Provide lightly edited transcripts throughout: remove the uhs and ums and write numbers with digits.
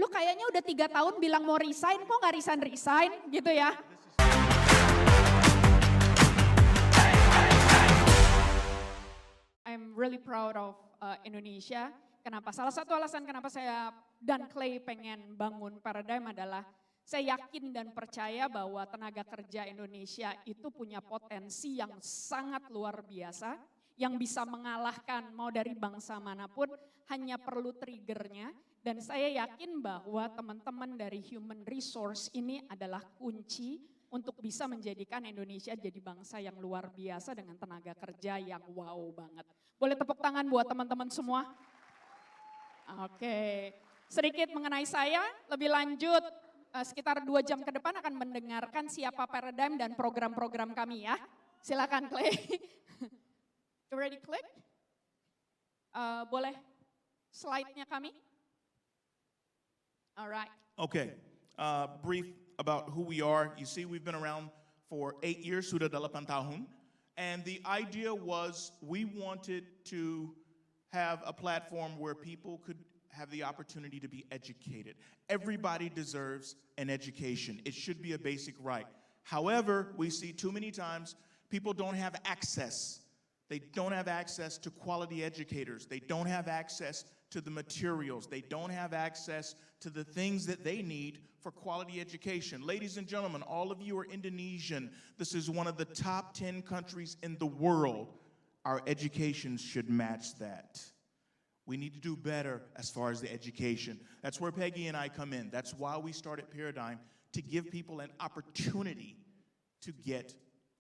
lu kayaknya udah 3 tahun bilang mau resign, kok nggak resign gitu ya. I'm really proud of Indonesia. Kenapa? Salah satu alasan kenapa saya dan Clay pengen bangun Paradigm adalah saya yakin dan percaya bahwa tenaga kerja Indonesia itu punya potensi yang sangat luar biasa, yang bisa mengalahkan mau dari bangsa manapun, hanya perlu triggernya. Dan saya yakin bahwa teman-teman dari human resource ini adalah kunci untuk bisa menjadikan Indonesia jadi bangsa yang luar biasa dengan tenaga kerja yang wow banget. Boleh tepuk tangan buat teman-teman semua? Oke, sedikit mengenai saya, lebih lanjut sekitar 2 jam ke depan akan mendengarkan siapa Paradigm dan program-program kami ya. Silakan Clay. You ready click? Boleh slide-nya kami? Alright. Okay, brief about who we are. You see, we've been around for 8 years, sudah 8 tahun. And the idea was we wanted to have a platform where people could have the opportunity to be educated. Everybody deserves an education. It should be a basic right. However, we see too many times people don't have access. They don't have access to quality educators. They don't have access to the materials. They don't have access to the things that they need for quality education. Ladies and gentlemen, all of you are Indonesian. This is one of the top 10 countries in the world. Our education should match that. We need to do better as far as the education. That's where Peggy and I come in. That's why we started Paradigm, to give people an opportunity to get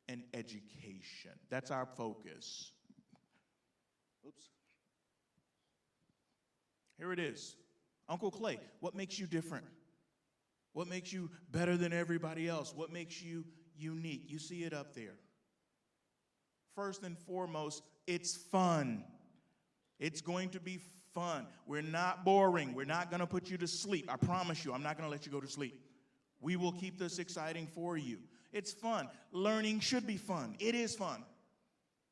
an education. That's our focus. Oops. Here it is. Uncle Clay, what makes you different? What makes you better than everybody else? What makes you unique? You see it up there. First and foremost, it's fun. It's going to be fun. We're not boring. We're not going to put you to sleep. I promise you, I'm not going to let you go to sleep. We will keep this exciting for you. It's fun. Learning should be fun. It is fun.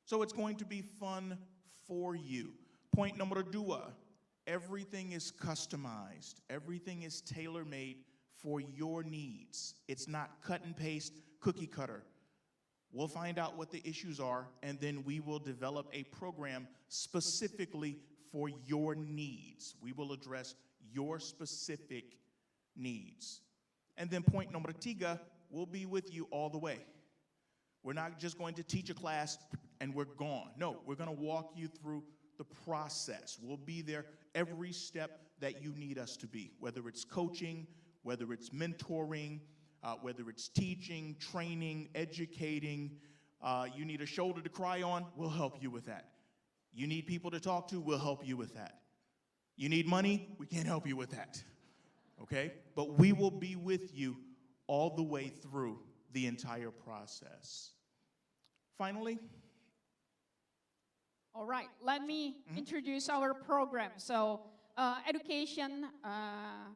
So it's going to be fun for you. Point number 2, everything is customized. Everything is tailor-made for your needs. It's not cut and paste, cookie cutter. We'll find out what the issues are, and then we will develop a program specifically for your needs. We will address your specific needs. And then point number 3, we'll be with you all the way. We're not just going to teach a class and we're gone. No, we're going to walk you through the process. We'll be there every step that you need us to be, whether it's coaching, whether it's mentoring, whether it's teaching, training, educating. You need a shoulder to cry on, we'll help you with that. You need people to talk to, we'll help you with that. You need money, we can't help you with that. Okay? But we will be with you all the way through the entire process. Finally. All right, let me introduce our program. So, education,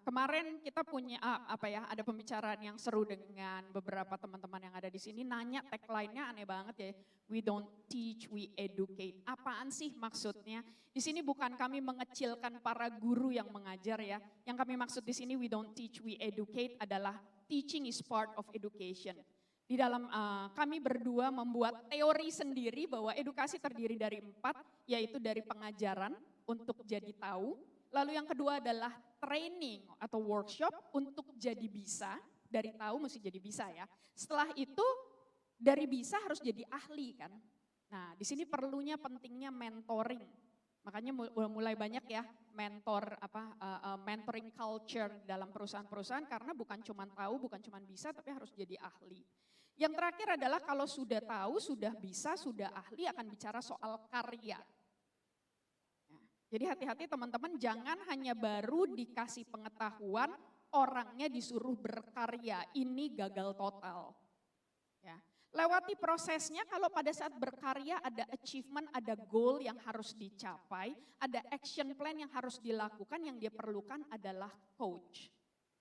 kemarin kita punya ada pembicaraan yang seru dengan beberapa teman-teman yang ada di sini, nanya tagline-nya aneh banget ya. We don't teach, we educate. Apaan sih maksudnya? Di sini bukan kami mengecilkan para guru yang mengajar ya. Yang kami maksud di sini we don't teach, we educate adalah teaching is part of education. Di dalam kami berdua membuat teori sendiri bahwa edukasi terdiri dari 4, yaitu dari pengajaran untuk jadi tahu. Lalu yang kedua adalah training atau workshop untuk jadi bisa, dari tahu mesti jadi bisa ya. Setelah itu dari bisa harus jadi ahli kan. Nah di sini perlunya pentingnya mentoring. Makanya mulai banyak ya mentoring culture dalam perusahaan-perusahaan karena bukan cuma tahu, bukan cuma bisa tapi harus jadi ahli. Yang terakhir adalah kalau sudah tahu, sudah bisa, sudah ahli akan bicara soal karya. Jadi hati-hati teman-teman, jangan hanya baru dikasih pengetahuan, orangnya disuruh berkarya, ini gagal total. Ya. Lewati prosesnya, kalau pada saat berkarya ada achievement, ada goal yang harus dicapai, ada action plan yang harus dilakukan, yang dia perlukan adalah coach.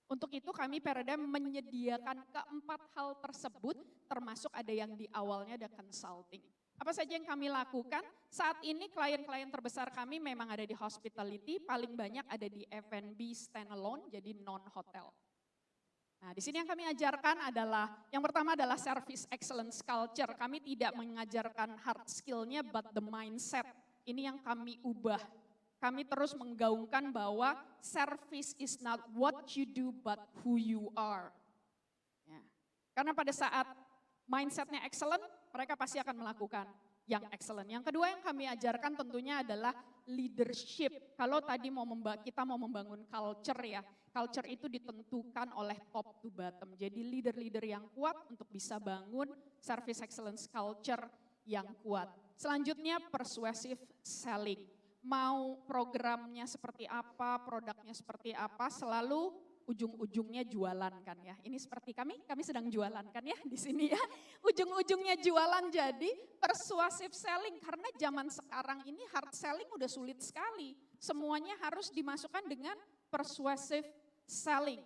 Untuk itu kami Paradigm menyediakan 4 hal tersebut, termasuk ada yang di awalnya ada consulting. Apa saja yang kami lakukan? Saat ini klien-klien terbesar kami memang ada di hospitality, paling banyak ada di F&B standalone, jadi non-hotel. Nah, di sini yang kami ajarkan adalah, yang pertama adalah service excellence culture. Kami tidak mengajarkan hard skill-nya, but the mindset. Ini yang kami ubah. Kami terus menggaungkan bahwa service is not what you do, but who you are. Ya. Karena pada saat mindset-nya excellent, mereka pasti akan melakukan yang excellent. Yang kedua yang kami ajarkan tentunya adalah leadership. Kalau tadi kita mau membangun culture ya, culture itu ditentukan oleh top to bottom. Jadi leader-leader yang kuat untuk bisa bangun service excellence culture yang kuat. Selanjutnya persuasive selling. Mau programnya seperti apa, produknya seperti apa, selalu ujung-ujungnya jualan kan ya. Ini seperti kami sedang jualan kan ya di sini ya. Ujung-ujungnya jualan, jadi persuasive selling. Karena zaman sekarang ini hard selling udah sulit sekali. Semuanya harus dimasukkan dengan persuasive selling.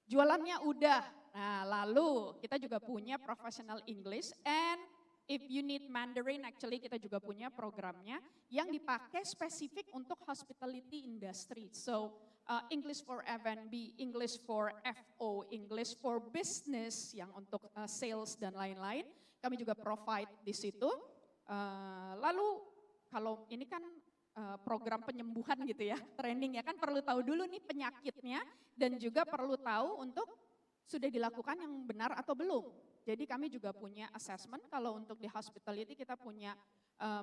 Jualannya udah. Nah lalu kita juga punya professional English, and if you need Mandarin, actually kita juga punya programnya yang dipakai spesifik untuk hospitality industry. So English for F&B, English for FO, English for business yang untuk sales dan lain-lain. Kami juga provide di situ. Lalu kalau ini kan program penyembuhan gitu ya, training ya kan perlu tahu dulu nih penyakitnya dan juga perlu tahu untuk sudah dilakukan yang benar atau belum. Jadi kami juga punya assessment, kalau untuk di hospitality kita punya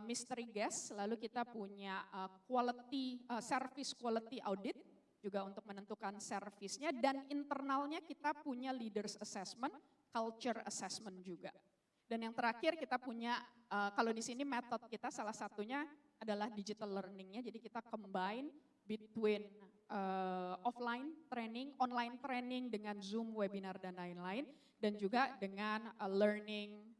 mystery guest, lalu kita punya service quality audit, juga untuk menentukan servisnya, dan internalnya kita punya leaders assessment, culture assessment juga. Dan yang terakhir kita punya, kalau di sini metode kita salah satunya adalah digital learningnya, jadi kita combine between offline training, online training dengan Zoom, webinar dan lain-lain, dan juga dengan learning,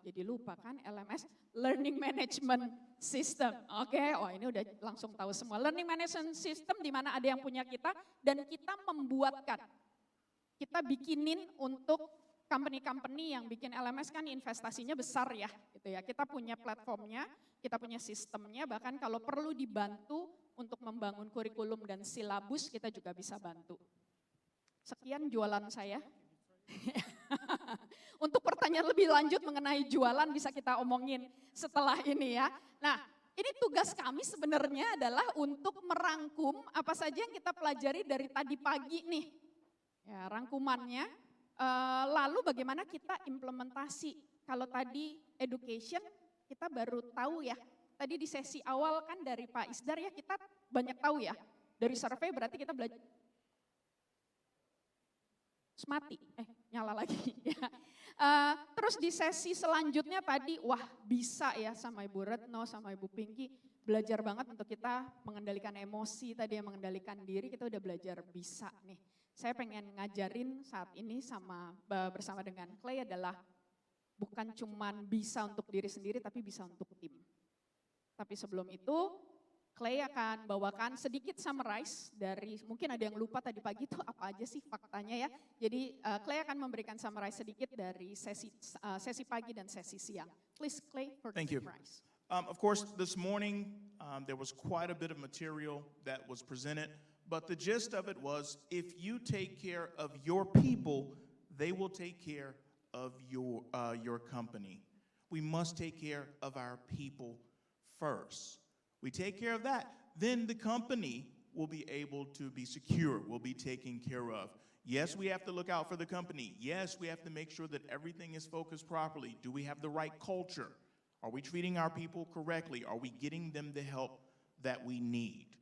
jadi lupa kan LMS, Learning Management System. Oke, oh ini udah langsung tahu semua. Learning Management System di mana ada yang punya kita dan kita membuatkan. Kita bikinin untuk company-company yang bikin LMS kan investasinya besar ya, gitu ya. Kita punya platformnya, kita punya sistemnya, bahkan kalau perlu dibantu untuk membangun kurikulum dan silabus kita juga bisa bantu. Sekian jualan saya. Untuk pertanyaan lebih lanjut mengenai jualan bisa kita omongin setelah ini ya. Nah, ini tugas kami sebenarnya adalah untuk merangkum apa saja yang kita pelajari dari tadi pagi nih. Ya, rangkumannya. Lalu bagaimana kita implementasi. Kalau tadi education kita baru tahu ya. Tadi di sesi awal kan dari Pak Isdar ya kita banyak tahu ya. Dari survei berarti kita belajar. Mati, nyala lagi. Ya. Terus di sesi selanjutnya tadi, wah bisa ya sama Ibu Retno, sama Ibu Pinky, belajar banget untuk kita mengendalikan emosi tadi, yang mengendalikan diri, kita udah belajar bisa nih. Saya pengen ngajarin saat ini bersama dengan Clay adalah bukan cuman bisa untuk diri sendiri, tapi bisa untuk tim. Tapi sebelum itu, Clay akan bawakan sedikit summarize dari, mungkin ada yang lupa tadi pagi itu apa aja sih faktanya ya. Jadi Clay akan memberikan summarize sedikit dari sesi pagi dan sesi siang. Please Clay for the summarize. Of course, this morning there was quite a bit of material that was presented, but the gist of it was if you take care of your people, they will take care of your company. We must take care of our people first. We take care of that, then the company will be able to be secure, will be taken care of. Yes, we have to look out for the company. Yes, we have to make sure that everything is focused properly. Do we have the right culture? Are we treating our people correctly? Are we getting them the help that we need?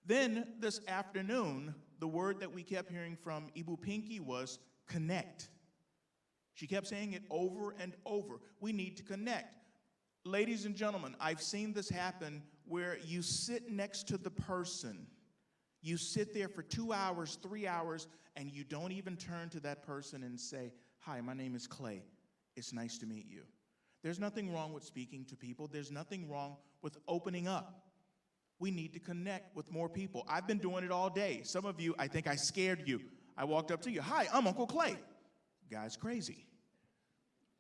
Then this afternoon, the word that we kept hearing from Ibu Pinky was connect. She kept saying it over and over. We need to connect. Ladies and gentlemen, I've seen this happen where you sit next to the person, you sit there for 2 hours, 3 hours, and you don't even turn to that person and say, hi, my name is Clay. It's nice to meet you. There's nothing wrong with speaking to people. There's nothing wrong with opening up. We need to connect with more people. I've been doing it all day. Some of you, I think I scared you. I walked up to you, hi, I'm Uncle Clay. Guy's crazy.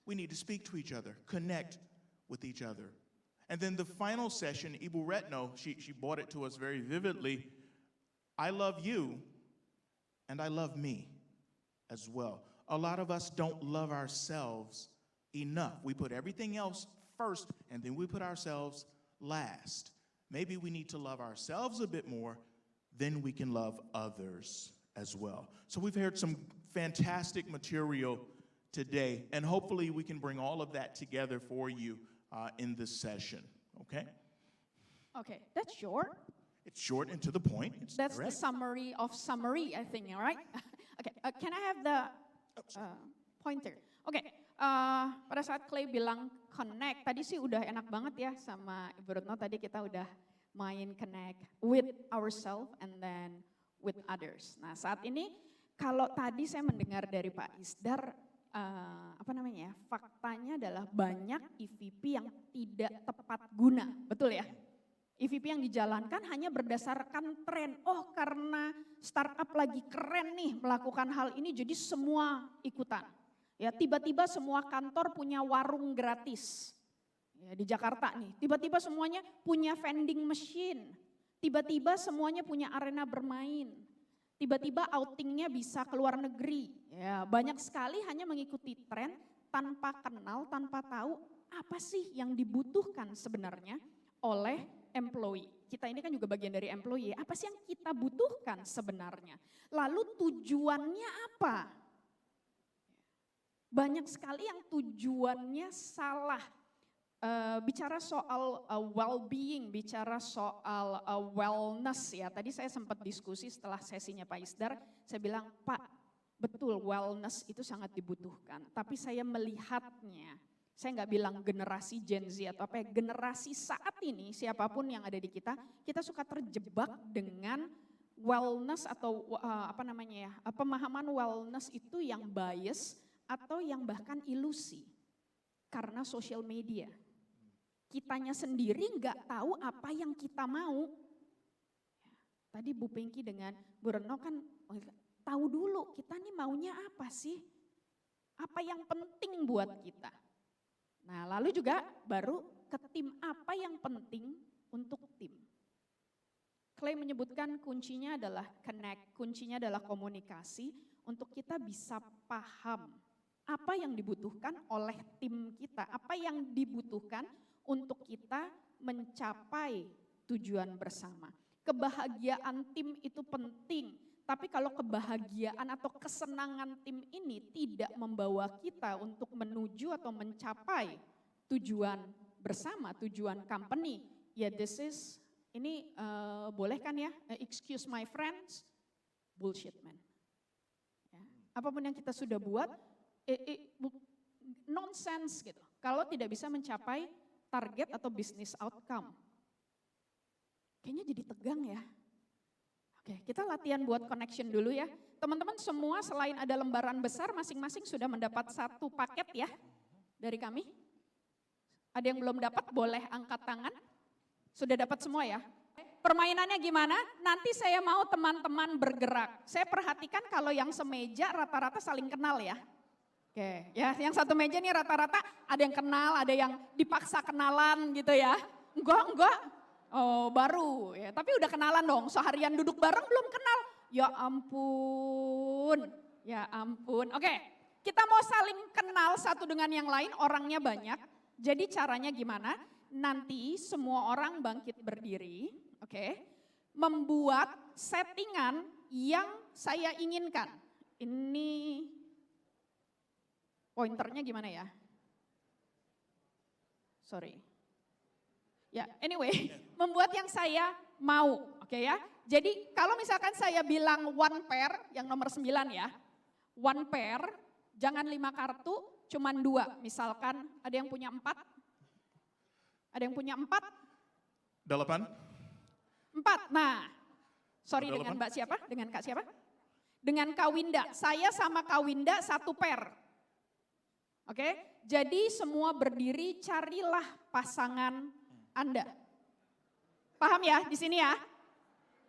We need to speak to each other, connect with each other. And then the final session, Ibu Retno, she brought it to us very vividly. I love you, and I love me as well. A lot of us don't love ourselves enough. We put everything else first, and then we put ourselves last. Maybe we need to love ourselves a bit more, then we can love others as well. So we've heard some fantastic material today, and hopefully we can bring all of that together for you in this session, okay? Okay, that's short. It's short and to the point. It's That's the direct. summary of summary, I think, right? Okay, can I have the pointer? Oke, pada saat Clay bilang connect, tadi sih udah enak banget ya sama Ibu Retno, tadi kita udah main connect with ourselves and then with others. Nah saat ini kalau tadi saya mendengar dari Pak Isdar, faktanya adalah banyak EVP yang tidak tepat guna, betul ya? EVP yang dijalankan hanya berdasarkan tren. Oh karena startup lagi keren nih melakukan hal ini jadi semua ikutan. Ya tiba-tiba semua kantor punya warung gratis. Ya, di Jakarta nih, tiba-tiba semuanya punya vending machine. Tiba-tiba semuanya punya arena bermain. Tiba-tiba outingnya bisa ke luar negeri. Ya, banyak sekali hanya mengikuti tren tanpa kenal, tanpa tahu apa sih yang dibutuhkan sebenarnya oleh employee. Kita ini kan juga bagian dari employee. Apa sih yang kita butuhkan sebenarnya? Lalu tujuannya apa? Banyak sekali yang tujuannya salah. Bicara soal well-being, bicara soal wellness ya. Tadi saya sempat diskusi setelah sesinya Pak Isdar, saya bilang, Pak, betul wellness itu sangat dibutuhkan. Tapi saya melihatnya, saya nggak bilang generasi Gen Z atau apa ya, generasi saat ini siapapun yang ada di kita suka terjebak dengan wellness atau pemahaman wellness itu yang bias atau yang bahkan ilusi karena social media. Kitanya sendiri nggak tahu apa yang kita mau. Tadi Bu Pinky dengan Bu Retno kan tahu dulu kita nih maunya apa sih? Apa yang penting buat kita? Nah lalu juga baru ke tim apa yang penting untuk tim. Clay menyebutkan kuncinya adalah connect, kuncinya adalah komunikasi untuk kita bisa paham apa yang dibutuhkan oleh tim kita, apa yang dibutuhkan untuk kita mencapai tujuan bersama. Kebahagiaan tim itu penting, tapi kalau kebahagiaan atau kesenangan tim ini tidak membawa kita untuk menuju atau mencapai tujuan bersama, tujuan company, ya ini boleh kan ya, excuse my friends, bullshit man. Ya, apapun yang kita sudah buat, nonsense gitu. Kalau tidak bisa mencapai target atau business outcome. Kayaknya jadi tegang ya. Oke, kita latihan buat connection dulu ya. Teman-teman semua selain ada lembaran besar, masing-masing sudah mendapat satu paket ya dari kami. Ada yang belum dapat, boleh angkat tangan. Sudah dapat semua ya? Permainannya gimana? Nanti saya mau teman-teman bergerak. Saya perhatikan kalau yang semeja rata-rata saling kenal ya. Oke, ya yang satu meja nih rata-rata ada yang kenal, ada yang dipaksa kenalan gitu ya. Enggak. Oh baru ya, tapi udah kenalan dong, seharian duduk bareng belum kenal. Ya ampun. Oke, kita mau saling kenal satu dengan yang lain, orangnya banyak. Jadi caranya gimana? Nanti semua orang bangkit berdiri, oke. Membuat settingan yang saya inginkan. Ini pointernya gimana ya? Sorry. Ya, anyway, membuat yang saya mau, oke ya. Jadi kalau misalkan saya bilang one pair, yang nomor 9 ya. One pair, jangan 5 kartu, cuman 2. Misalkan ada yang punya 4. Ada yang punya 4? 8. 4, nah. Sorry Ada dengan 8? Mbak siapa? Dengan Kak siapa? Dengan Kak Winda. Saya sama Kak Winda satu pair. Oke, jadi semua berdiri, carilah pasangan Anda. Paham ya di sini ya?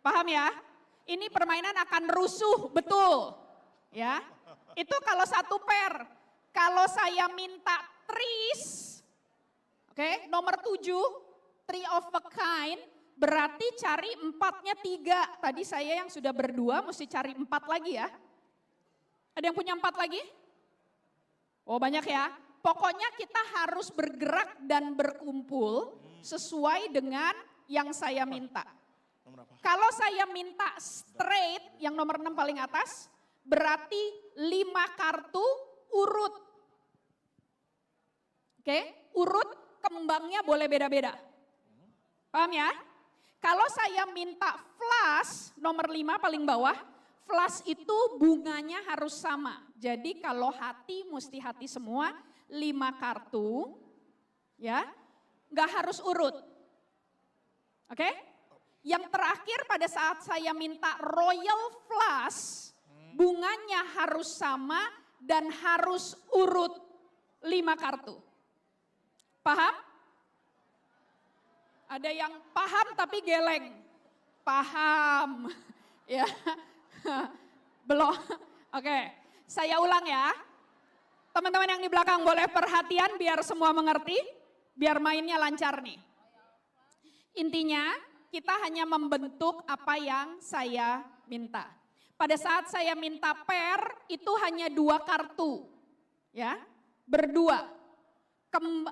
Paham ya? Ini permainan akan rusuh, betul. Ya, itu kalau satu pair. Kalau saya minta tris, oke, Oke, nomor 7, three of a kind, berarti cari 4-nya 3. Tadi saya yang sudah berdua mesti cari 4 lagi ya. Ada yang punya 4 lagi? Oh banyak ya. Pokoknya kita harus bergerak dan berkumpul sesuai dengan yang saya minta. Nomor apa? Kalau saya minta straight, yang nomor 6 paling atas, berarti 5 kartu urut. Oke, urut kembangnya boleh beda-beda. Paham ya? Kalau saya minta flush, nomor 5 paling bawah, flush itu bunganya harus sama. Jadi kalau hati mesti hati semua, 5 kartu, ya, nggak harus urut. Oke? Yang terakhir pada saat saya minta royal flush, bunganya harus sama dan harus urut 5 kartu. Paham? Ada yang paham tapi geleng. Paham. Ya. Belum. Oke, saya ulang ya. Teman-teman yang di belakang boleh perhatian biar semua mengerti, biar mainnya lancar nih. Intinya kita hanya membentuk apa yang saya minta. Pada saat saya minta pair itu hanya 2 kartu. Ya, berdua.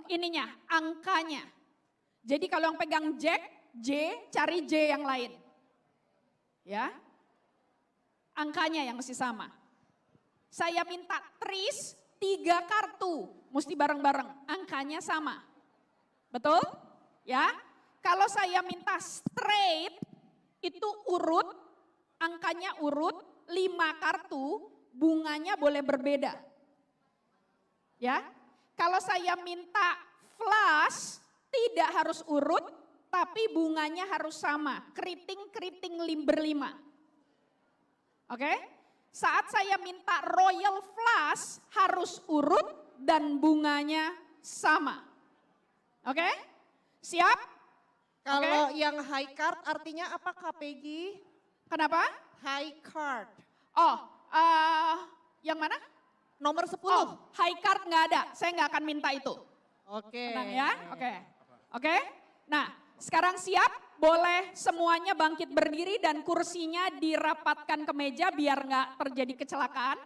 Ininya, angkanya. Jadi kalau yang pegang Jack, J, cari J yang lain. Ya. Angkanya yang mesti sama. Saya minta tris 3 kartu, mesti bareng-bareng, angkanya sama. Betul? Ya. Kalau saya minta straight, itu urut, angkanya urut, 5 kartu, bunganya boleh berbeda. Ya. Kalau saya minta flush, tidak harus urut, tapi bunganya harus sama, keriting-keriting berlima. Oke? Saat saya minta royal flush harus urut dan bunganya sama. Oke? Siap? Kalau yang high card artinya apa Kak Peggy? Kenapa? High card. Oh, yang mana? Nomor 10. Oh, high card nggak ada, saya nggak akan minta itu. Oke. Tenang ya, oke. Oke? Nah, sekarang siap? Boleh semuanya bangkit berdiri dan kursinya dirapatkan ke meja biar nggak terjadi kecelakaan.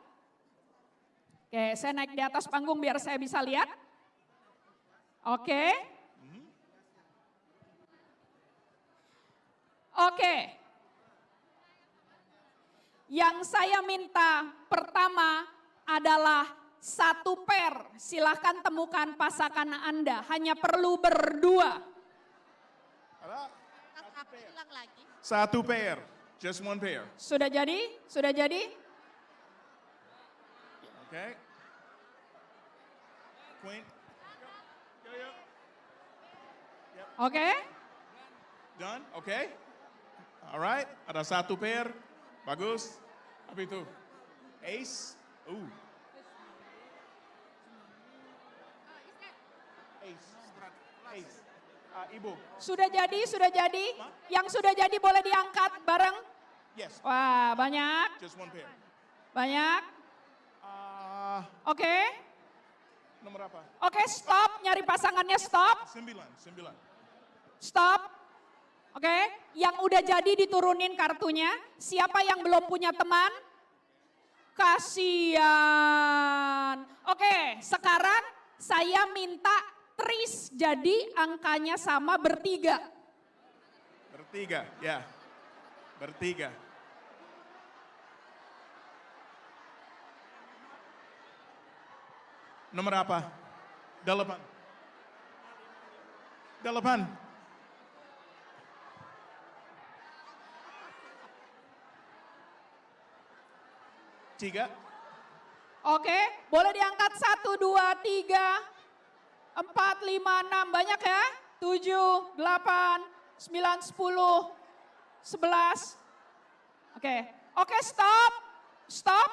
Oke, saya naik di atas panggung biar saya bisa lihat. Oke. Oke. Yang saya minta pertama adalah 1 pair. Silahkan temukan pasangan Anda, hanya perlu berdua. Satu pair, just one pair. Sudah jadi? Sudah jadi? Okay. Queen. Oke? Done? Okay. All right. Ada 1 pair. Bagus. Apa itu? Ace. Ooh. Ace. Ace. Ibu. Sudah jadi, sudah jadi. Yang sudah jadi boleh diangkat bareng. Yes. Wah, banyak, Just one pair. banyak. Oke, Nomor apa? oke, stop. Nyari pasangannya, stop. 9. Stop. Oke, yang udah jadi diturunin kartunya. Siapa yang belum punya teman? Kasian. Oke, sekarang saya minta tris, jadi angkanya sama bertiga. Bertiga, ya. Bertiga. Nomor apa? 8. 8. Tiga. Oke, boleh diangkat 1, 2, 3, 4, 5, 6, banyak ya? 7, 8, 9, 10, 11. Oke, oke, stop, stop.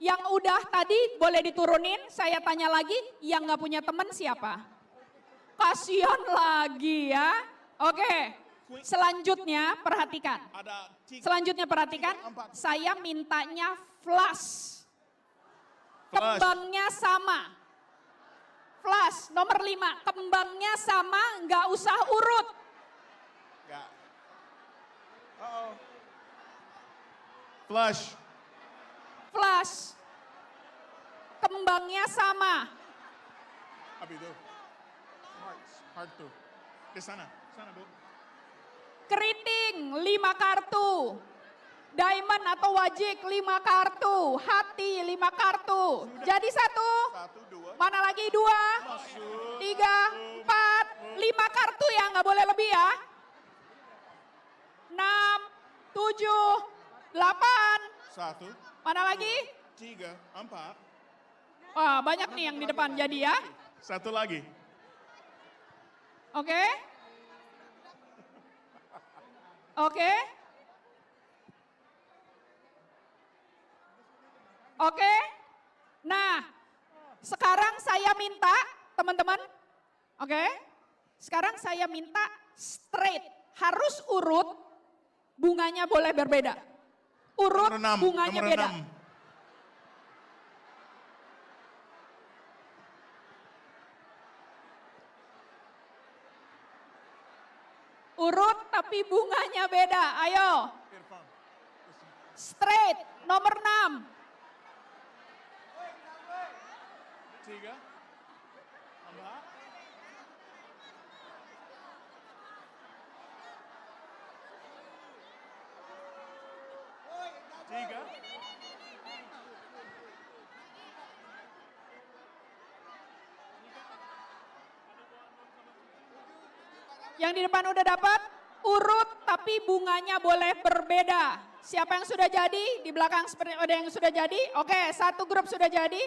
Yang udah tadi boleh diturunin, saya tanya lagi, yang gak punya teman siapa? Kasian lagi ya. Oke, selanjutnya perhatikan. Ada 3. Selanjutnya perhatikan, saya mintanya flush. Flush. Kembangnya sama. Flash, nomor 5. Kembangnya sama, nggak usah urut. Got. Uh-oh. Flush. Flash, kembangnya sama. Abi tuh. Heart tuh. Di sana, Bu. Keriting 5 kartu. Diamond atau wajik 5 kartu. Hati 5 kartu. Jadi 1. 1, 2. Mana lagi 2, 3, 4, 5 kartu ya, nggak boleh lebih ya. 6, 7, 8. 1, Mana lagi? 3, 4. Wah, banyak nih yang di depan jadi ya. 1 lagi. Oke. Oke. Oke. Nah, sekarang saya minta teman-teman. Oke. Sekarang saya minta straight. Harus urut. Bunganya boleh berbeda. Urut Nomor 6. bunganya Nomor beda. 6. Urut tapi bunganya beda. Ayo. Straight. Nomor 6. 3, 4. 3. Yang di depan udah dapat, urut tapi bunganya boleh berbeda. Siapa yang sudah jadi? Di belakang seperti ada yang sudah jadi. Oke, 1 grup sudah jadi.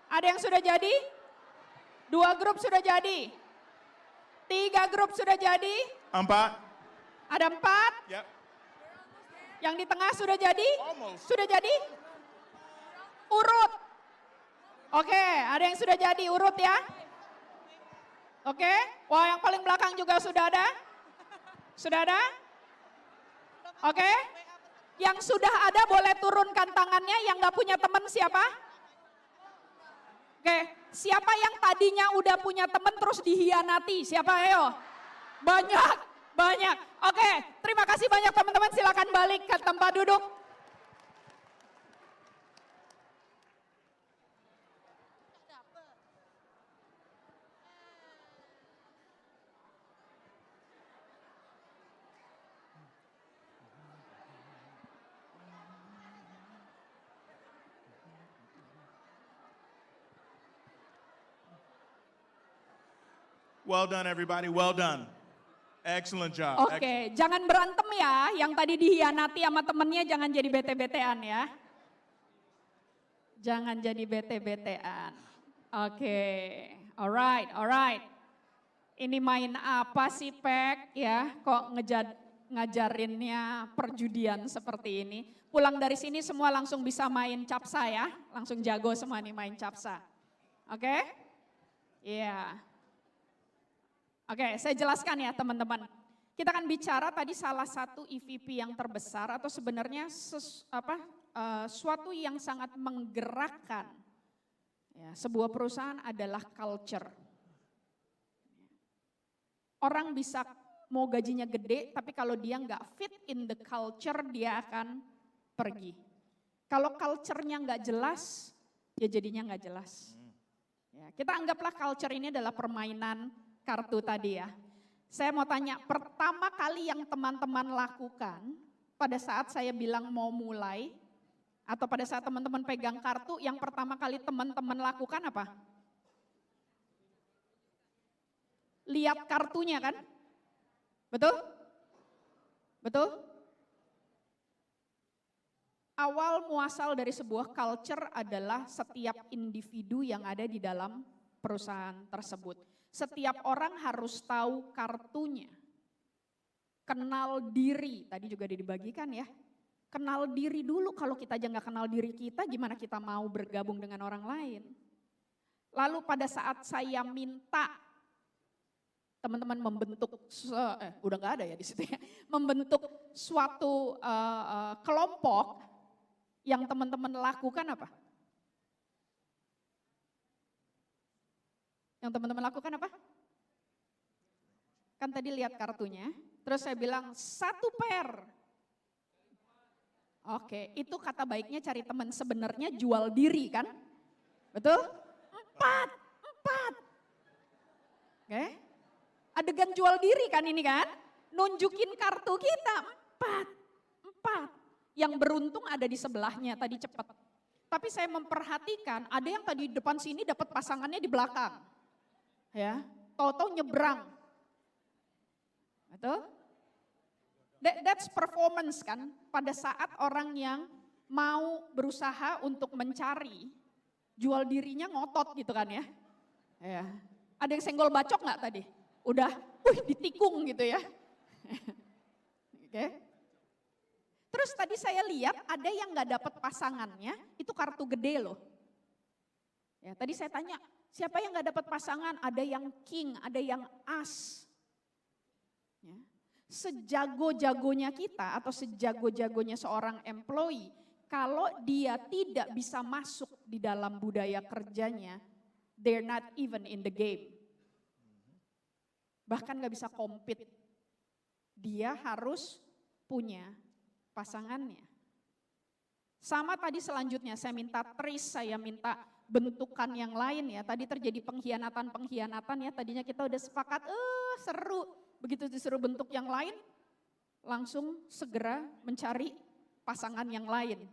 Ada yang sudah jadi? 2 grup sudah jadi. 3 grup sudah jadi. 4. Ada 4. Yep. Yang di tengah sudah jadi? Almost. Sudah jadi? Urut. Oke, ada yang sudah jadi, urut ya. Oke, wah yang paling belakang juga sudah ada? Sudah ada? Oke, yang sudah ada boleh turunkan tangannya, yang gak punya teman siapa? Oke, siapa yang tadinya udah punya teman terus dihianati? Siapa, ayo? Banyak. Oke, terima kasih banyak teman-teman, silakan balik ke tempat duduk. Well done, everybody. Well done. Excellent job. Oke, jangan berantem ya, yang tadi dihianati sama temennya jangan jadi bete-betean ya. Jangan jadi bete-betean. Oke, alright. Ini main apa sih Pek ya, kok ngajarinnya perjudian seperti ini. Pulang dari sini semua langsung bisa main capsa ya, langsung jago semua nih main capsa. Oke? Iya. Oke, saya jelaskan ya teman-teman. Kita akan bicara tadi salah satu EVP yang terbesar atau sebenarnya suatu yang sangat menggerakkan ya, sebuah perusahaan adalah culture. Orang bisa mau gajinya gede, tapi kalau dia nggak fit in the culture, dia akan pergi. Kalau culture-nya nggak jelas, ya jadinya nggak jelas. Ya, kita anggaplah culture ini adalah permainan kartu tadi ya. Saya mau tanya, pertama kali yang teman-teman lakukan pada saat saya bilang mau mulai, atau pada saat teman-teman pegang kartu, yang pertama kali teman-teman lakukan apa? Lihat kartunya kan? Betul? Betul? Awal muasal dari sebuah culture adalah setiap individu yang ada di dalam perusahaan tersebut. Setiap orang harus tahu kartunya. Kenal diri, tadi juga dibagikan ya. Kenal diri dulu, kalau kita aja nggak kenal diri kita, gimana kita mau bergabung dengan orang lain. Lalu pada saat saya minta teman-teman membentuk, udah nggak ada ya di situ ya, membentuk suatu kelompok, yang teman-teman lakukan apa? Yang Yang teman-teman lakukan apa? Kan tadi lihat kartunya, terus saya bilang 1 pair. Oke, itu kata baiknya cari teman, sebenarnya jual diri kan? Betul? 4. Oke. Adegan jual diri kan ini kan? Nunjukin kartu kita, 4. Yang beruntung ada di sebelahnya, tadi cepat. Tapi saya memperhatikan, ada yang tadi depan sini dapat pasangannya di belakang. Ya, tahu-tahu nyebrang. Betul? That's performance kan, pada saat orang yang mau berusaha untuk mencari, jual dirinya ngotot gitu kan ya. Ya. Ada yang senggol bacok nggak tadi? Udah, ditikung gitu ya. Oke. Terus tadi saya lihat ada yang nggak dapat pasangannya, itu kartu gede loh. Ya, tadi saya tanya, siapa yang nggak dapat pasangan? Ada yang king, ada yang as. Ya. Sejago-jagonya kita atau sejago-jagonya seorang employee, kalau dia tidak bisa masuk di dalam budaya kerjanya, they're not even in the game. Bahkan gak bisa compete. Dia harus punya pasangannya. Sama tadi selanjutnya, saya minta trace, saya minta bentukan yang lain ya. Tadi terjadi pengkhianatan ya, tadinya kita udah sepakat, seru. Begitu disuruh bentuk yang lain, langsung segera mencari pasangan yang lain.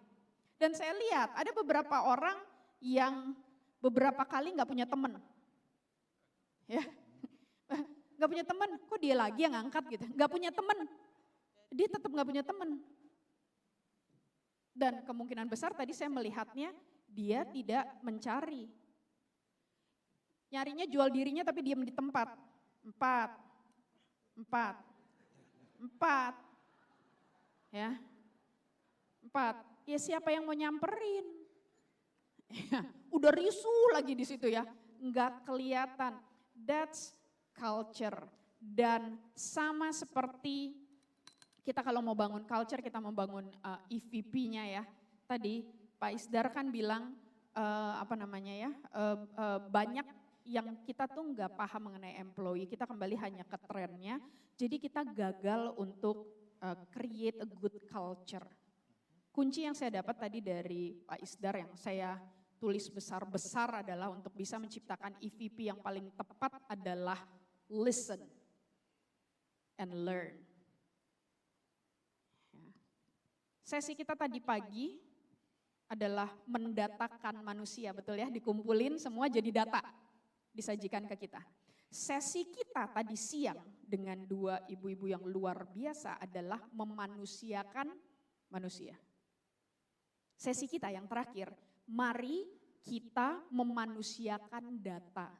Dan saya lihat ada beberapa orang yang beberapa kali gak punya teman. Ya, gak punya teman, kok dia lagi yang angkat gitu. Gak punya teman, dia tetap gak punya teman. Dan kemungkinan besar tadi saya melihatnya, dia tidak mencari. Nyarinya jual dirinya tapi diam di tempat. 4. Ya. 4. Ya siapa yang mau nyamperin? Ya, udah risu lagi di situ ya. Enggak kelihatan. That's culture. Dan sama seperti kita kalau mau bangun culture, kita mau bangun EVP-nya ya. Tadi Pak Isdar kan bilang banyak yang kita tuh nggak paham mengenai employee, kita kembali hanya ke trennya. Jadi kita gagal untuk create a good culture. Kunci yang saya dapat tadi dari Pak Isdar yang saya tulis besar-besar adalah untuk bisa menciptakan EVP yang paling tepat adalah listen and learn. Sesi kita tadi pagi adalah mendatakan manusia, betul ya? Dikumpulin semua jadi data, disajikan ke kita. Sesi kita tadi siang dengan 2 ibu-ibu yang luar biasa adalah memanusiakan manusia. Sesi kita yang terakhir, mari kita memanusiakan data.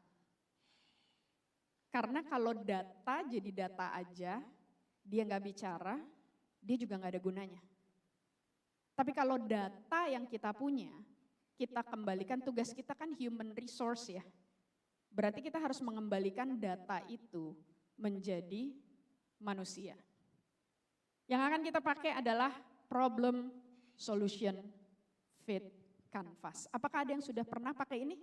Karena kalau data jadi data aja, dia nggak bicara, dia juga nggak ada gunanya. Tapi kalau data yang kita punya, kita kembalikan, tugas kita kan human resource ya. Berarti kita harus mengembalikan data itu menjadi manusia. Yang akan kita pakai adalah problem, solution, fit, canvas. Apakah ada yang sudah pernah pakai ini?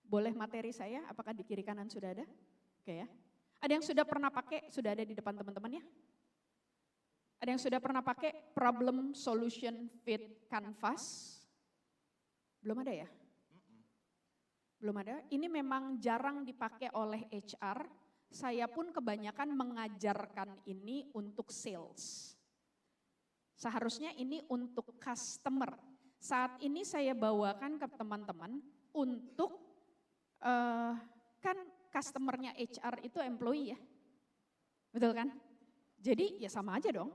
Boleh materi saya, apakah di kiri kanan sudah ada? Oke ya. Ada yang sudah pernah pakai, sudah ada di depan teman-teman ya? Ada yang sudah pernah pakai problem, solution, fit, canvas? Belum ada ya? Belum ada. Ini memang jarang dipakai oleh HR. Saya pun kebanyakan mengajarkan ini untuk sales. Seharusnya ini untuk customer. Saat ini saya bawakan ke teman-teman untuk kan customernya HR itu employee ya. Betul kan? Jadi ya sama aja dong.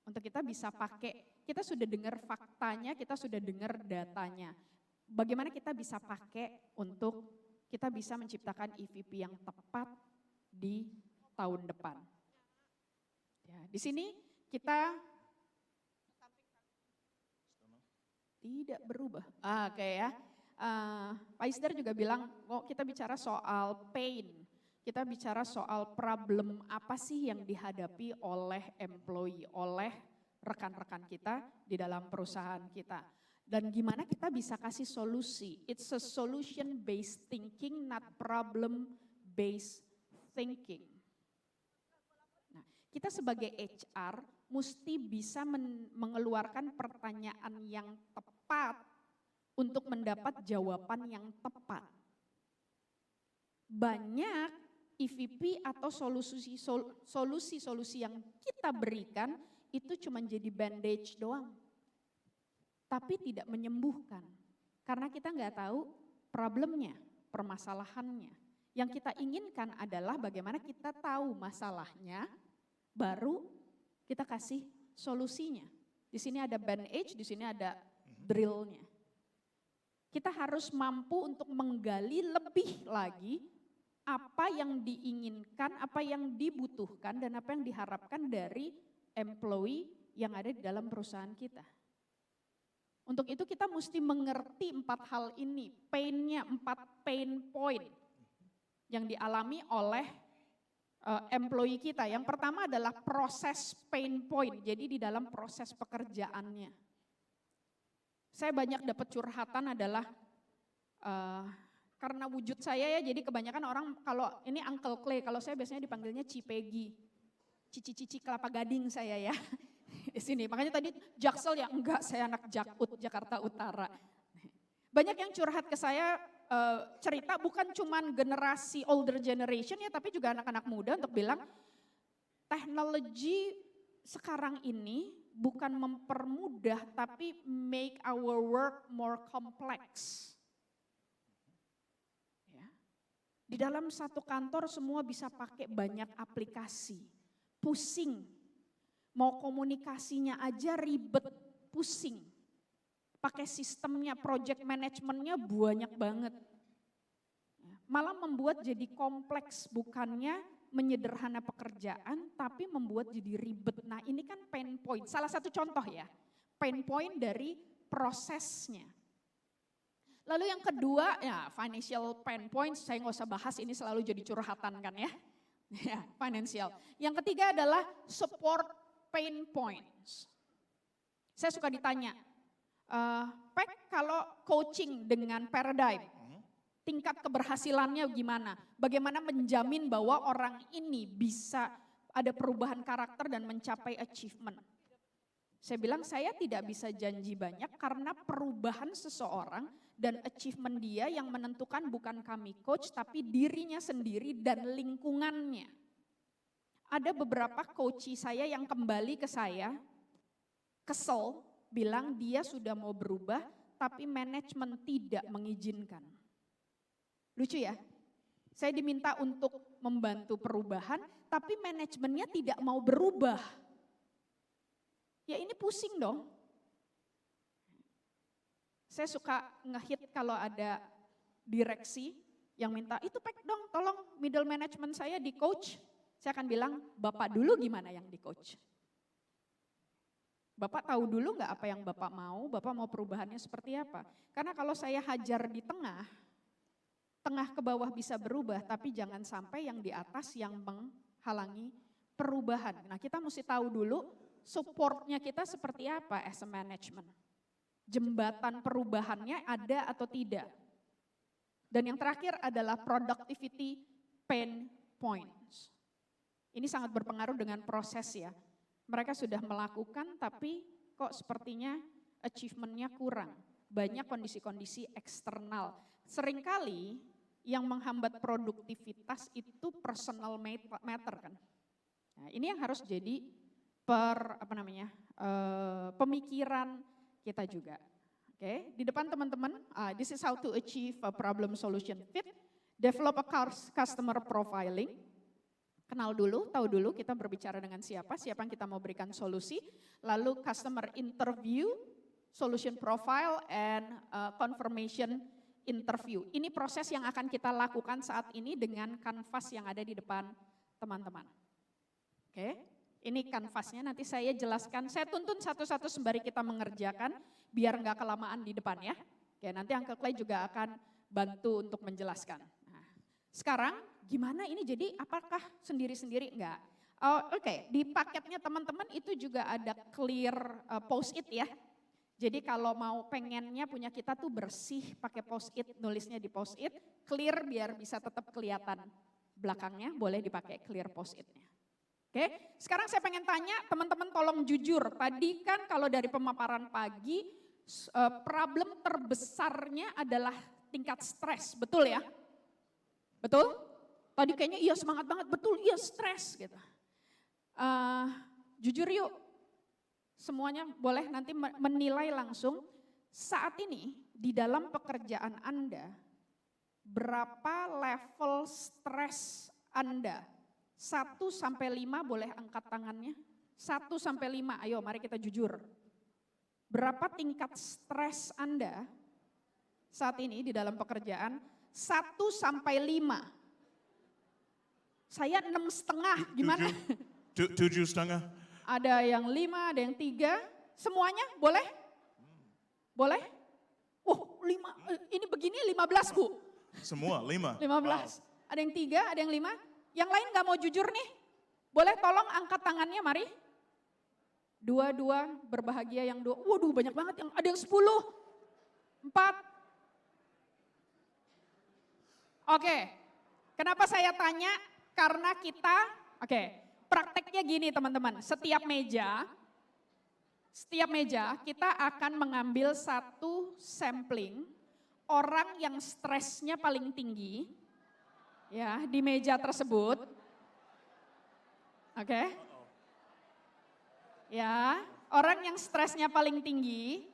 Untuk kita bisa pakai, kita sudah dengar faktanya, kita sudah dengar datanya. Bagaimana kita bisa pakai untuk kita bisa menciptakan EVP yang tepat di tahun depan. Ya, di sini kita tidak berubah. Oke ya. Pak Isdar juga bilang, kita bicara soal pain. Kita bicara soal problem apa sih yang dihadapi oleh employee, oleh rekan-rekan kita di dalam perusahaan kita. Dan gimana kita bisa kasih solusi. It's a solution based thinking, not problem based thinking. Nah, kita sebagai HR mesti bisa mengeluarkan pertanyaan yang tepat untuk mendapat jawaban yang tepat. Banyak EVP atau solusi-solusi yang kita berikan itu cuma jadi bandage doang. Tapi tidak menyembuhkan. Karena kita nggak tahu problemnya, permasalahannya. Yang kita inginkan adalah bagaimana kita tahu masalahnya, baru kita kasih solusinya. Di sini ada bandage, di sini ada drillnya. Kita harus mampu untuk menggali lebih lagi apa yang diinginkan, apa yang dibutuhkan, dan apa yang diharapkan dari employee yang ada di dalam perusahaan kita. Untuk itu kita mesti mengerti 4 hal ini, pain-nya, 4 pain point yang dialami oleh employee kita. Yang pertama adalah proses pain point, jadi di dalam proses pekerjaannya. Saya banyak dapat curhatan adalah karena wujud saya ya, jadi kebanyakan orang kalau ini Uncle Clay, kalau saya biasanya dipanggilnya Cipegi, cici-cici kelapa gading saya ya. Di sini. Makanya tadi Jaksel ya enggak, saya anak Jakut, Jakarta Utara. Banyak yang curhat ke saya cerita bukan cuman generasi older generation ya, tapi juga anak-anak muda untuk bilang teknologi sekarang ini bukan mempermudah tapi make our work more complex. Ya. Di dalam satu kantor semua bisa pakai banyak aplikasi, pusing. Mau komunikasinya aja ribet, pusing. Pakai sistemnya, project manajemennya banyak banget. Malah membuat jadi kompleks, bukannya menyederhana pekerjaan, tapi membuat jadi ribet. Nah ini kan pain point, salah satu contoh ya. Pain point dari prosesnya. Lalu yang kedua, ya financial pain point, saya nggak usah bahas, ini selalu jadi curhatan kan ya. Ya, financial. Yang ketiga adalah support pain points. Saya suka ditanya, Pak kalau coaching dengan paradigm, tingkat keberhasilannya gimana? Bagaimana menjamin bahwa orang ini bisa ada perubahan karakter dan mencapai achievement? Saya bilang saya tidak bisa janji banyak karena perubahan seseorang dan achievement dia yang menentukan bukan kami coach tapi dirinya sendiri dan lingkungannya. Ada beberapa coach saya yang kembali ke saya, kesel, bilang dia sudah mau berubah, tapi manajemen tidak mengizinkan. Lucu ya, saya diminta untuk membantu perubahan, tapi manajemennya tidak mau berubah. Ya ini pusing dong. Saya suka ngehit kalau ada direksi yang minta, itu Pak dong tolong middle management saya di coach. Saya akan bilang, Bapak dulu gimana yang di coach? Bapak tahu dulu nggak apa yang Bapak mau perubahannya seperti apa? Karena kalau saya hajar di tengah ke bawah bisa berubah, tapi jangan sampai yang di atas yang menghalangi perubahan. Nah kita mesti tahu dulu supportnya kita seperti apa as a management. Jembatan perubahannya ada atau tidak. Dan yang terakhir adalah productivity pain points. Ini sangat berpengaruh dengan proses ya. Mereka sudah melakukan tapi kok sepertinya achievementnya kurang. Banyak kondisi-kondisi eksternal. Seringkali yang menghambat produktivitas itu personal matter kan. Nah, ini yang harus jadi pemikiran kita juga. Oke, di depan teman-teman, this is how to achieve a problem solution fit. Develop a customer profiling. Kenal dulu, tahu dulu kita berbicara dengan siapa yang kita mau berikan solusi. Lalu customer interview, solution profile, and confirmation interview. Ini proses yang akan kita lakukan saat ini dengan kanvas yang ada di depan teman-teman. Oke, ini kanvasnya nanti saya jelaskan, saya tuntun satu-satu sembari kita mengerjakan, biar nggak kelamaan di depan ya. Oke, nanti Uncle Clay juga akan bantu untuk menjelaskan. Nah, sekarang gimana ini jadi apakah sendiri-sendiri enggak? Oke, di paketnya teman-teman itu juga ada clear post-it ya. Jadi kalau mau pengennya punya kita tuh bersih, pakai post-it, nulisnya di post-it, clear biar bisa tetap kelihatan belakangnya, boleh dipakai clear post-itnya. Oke, sekarang saya pengen tanya teman-teman tolong jujur. Tadi kan kalau dari pemaparan pagi, problem terbesarnya adalah tingkat stres, betul ya? Betul? Tadi kayaknya iya semangat banget, betul iya stres gitu. Jujur yuk, semuanya boleh nanti menilai langsung. Saat ini di dalam pekerjaan Anda, berapa level stres Anda? 1 sampai 5 boleh angkat tangannya. 1 sampai 5, ayo mari kita jujur. Berapa tingkat stres Anda saat ini di dalam pekerjaan? 1 sampai 5. Saya 6,5, gimana? 7,5. Ada yang 5, ada yang 3, semuanya boleh? Boleh? Oh 5, ini begini 15 Bu. Semua 5. 15, ada yang 3, ada yang 5. Yang lain gak mau jujur nih? Boleh tolong angkat tangannya mari. 2, berbahagia yang 2. Waduh banyak banget, yang ada yang 10, 4. Oke, kenapa saya tanya? Karena kita, prakteknya gini teman-teman, setiap meja kita akan mengambil satu sampling orang yang stresnya paling tinggi ya di meja tersebut. Oke. Ya, orang yang stresnya paling tinggi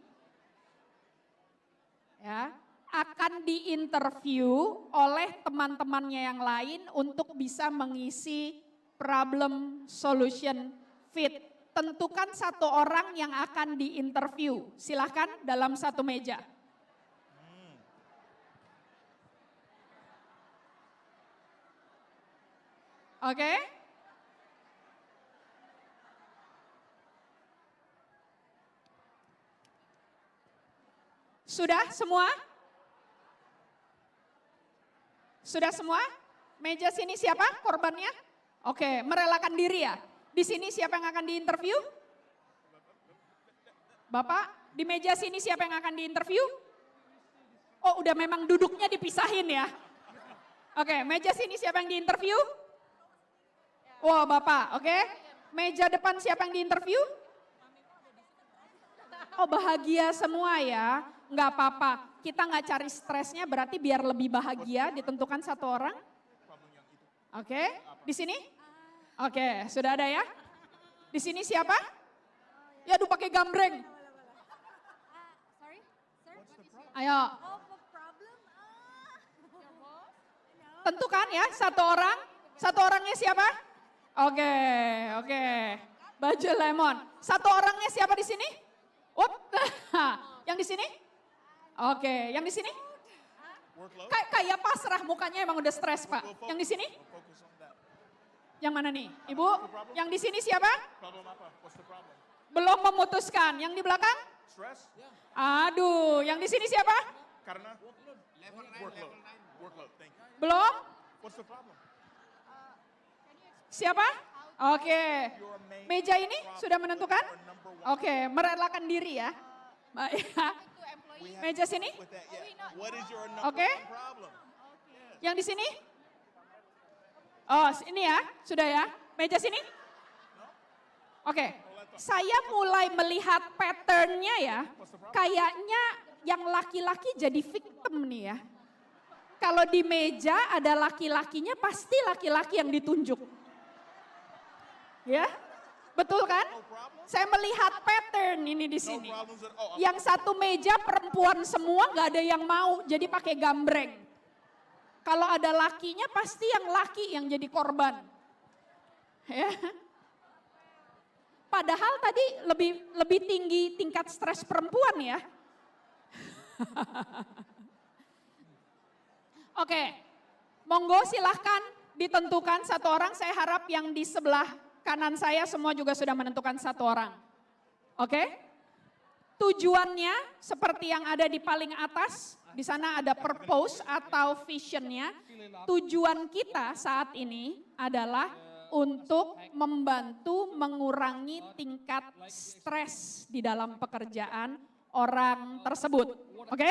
ya akan diinterview oleh teman-temannya yang lain untuk bisa mengisi problem solution fit. Tentukan satu orang yang akan diinterview. Silahkan dalam satu meja. Oke? Sudah semua? Sudah semua? Meja sini siapa korbannya? Oke, merelakan diri ya. Di sini siapa yang akan diinterview? Bapak, di meja sini siapa yang akan diinterview? Oh, udah memang duduknya dipisahin ya. Oke, meja sini siapa yang diinterview? Wah, Bapak, oke. Meja depan siapa yang diinterview? Oh, bahagia semua ya. Enggak apa-apa. Kita nggak cari stresnya, berarti biar lebih bahagia ditentukan satu orang. Oke, di sini? Oke, sudah ada ya? Di sini siapa? Ya, aduh pakai gambreng. Sorry, sir, what is your Ayo, problem? tentukan ya satu orang. Satu orangnya siapa? Oke. Baju lemon. Satu orangnya siapa di sini? Yang di sini? Oke, yang di sini? Workload. Kayak pasrah mukanya emang udah stres Pak. Yang di sini? Focus on that. Yang mana nih? Ibu? Yang di sini siapa? Problem apa? What's the problem? Belum memutuskan. Yang di belakang? Stress? Aduh, yang di sini siapa? Karena? Workload. Workload. Thank you. Belum? What's the problem? Siapa? Oke. Your main Meja ini sudah menentukan? or number one. Oke, merelakan diri ya. Baik ya. We have Meja sini? with that, yeah. What is your number Okay. one problem? Yang di sini? Oh, ini ya, sudah ya. Meja sini? Oke. Saya mulai melihat patternnya ya. Kayaknya yang laki-laki jadi victim nih ya. Kalau di meja ada laki-lakinya, pasti laki-laki yang ditunjuk. Ya, betul kan? Saya melihat pattern ini di No sini. problems at all. Yang satu meja perempuan semua, nggak ada yang mau, jadi pakai gambreng. Kalau ada lakinya pasti yang laki yang jadi korban. Ya. Padahal tadi lebih tinggi tingkat stres perempuan ya. Oke, monggo silahkan ditentukan satu orang. Saya harap yang di sebelah kanan saya semua juga sudah menentukan satu orang. Oke? Tujuannya seperti yang ada di paling atas, di sana ada purpose atau visionnya. Tujuan kita saat ini adalah untuk membantu mengurangi tingkat stres di dalam pekerjaan orang tersebut. Oke?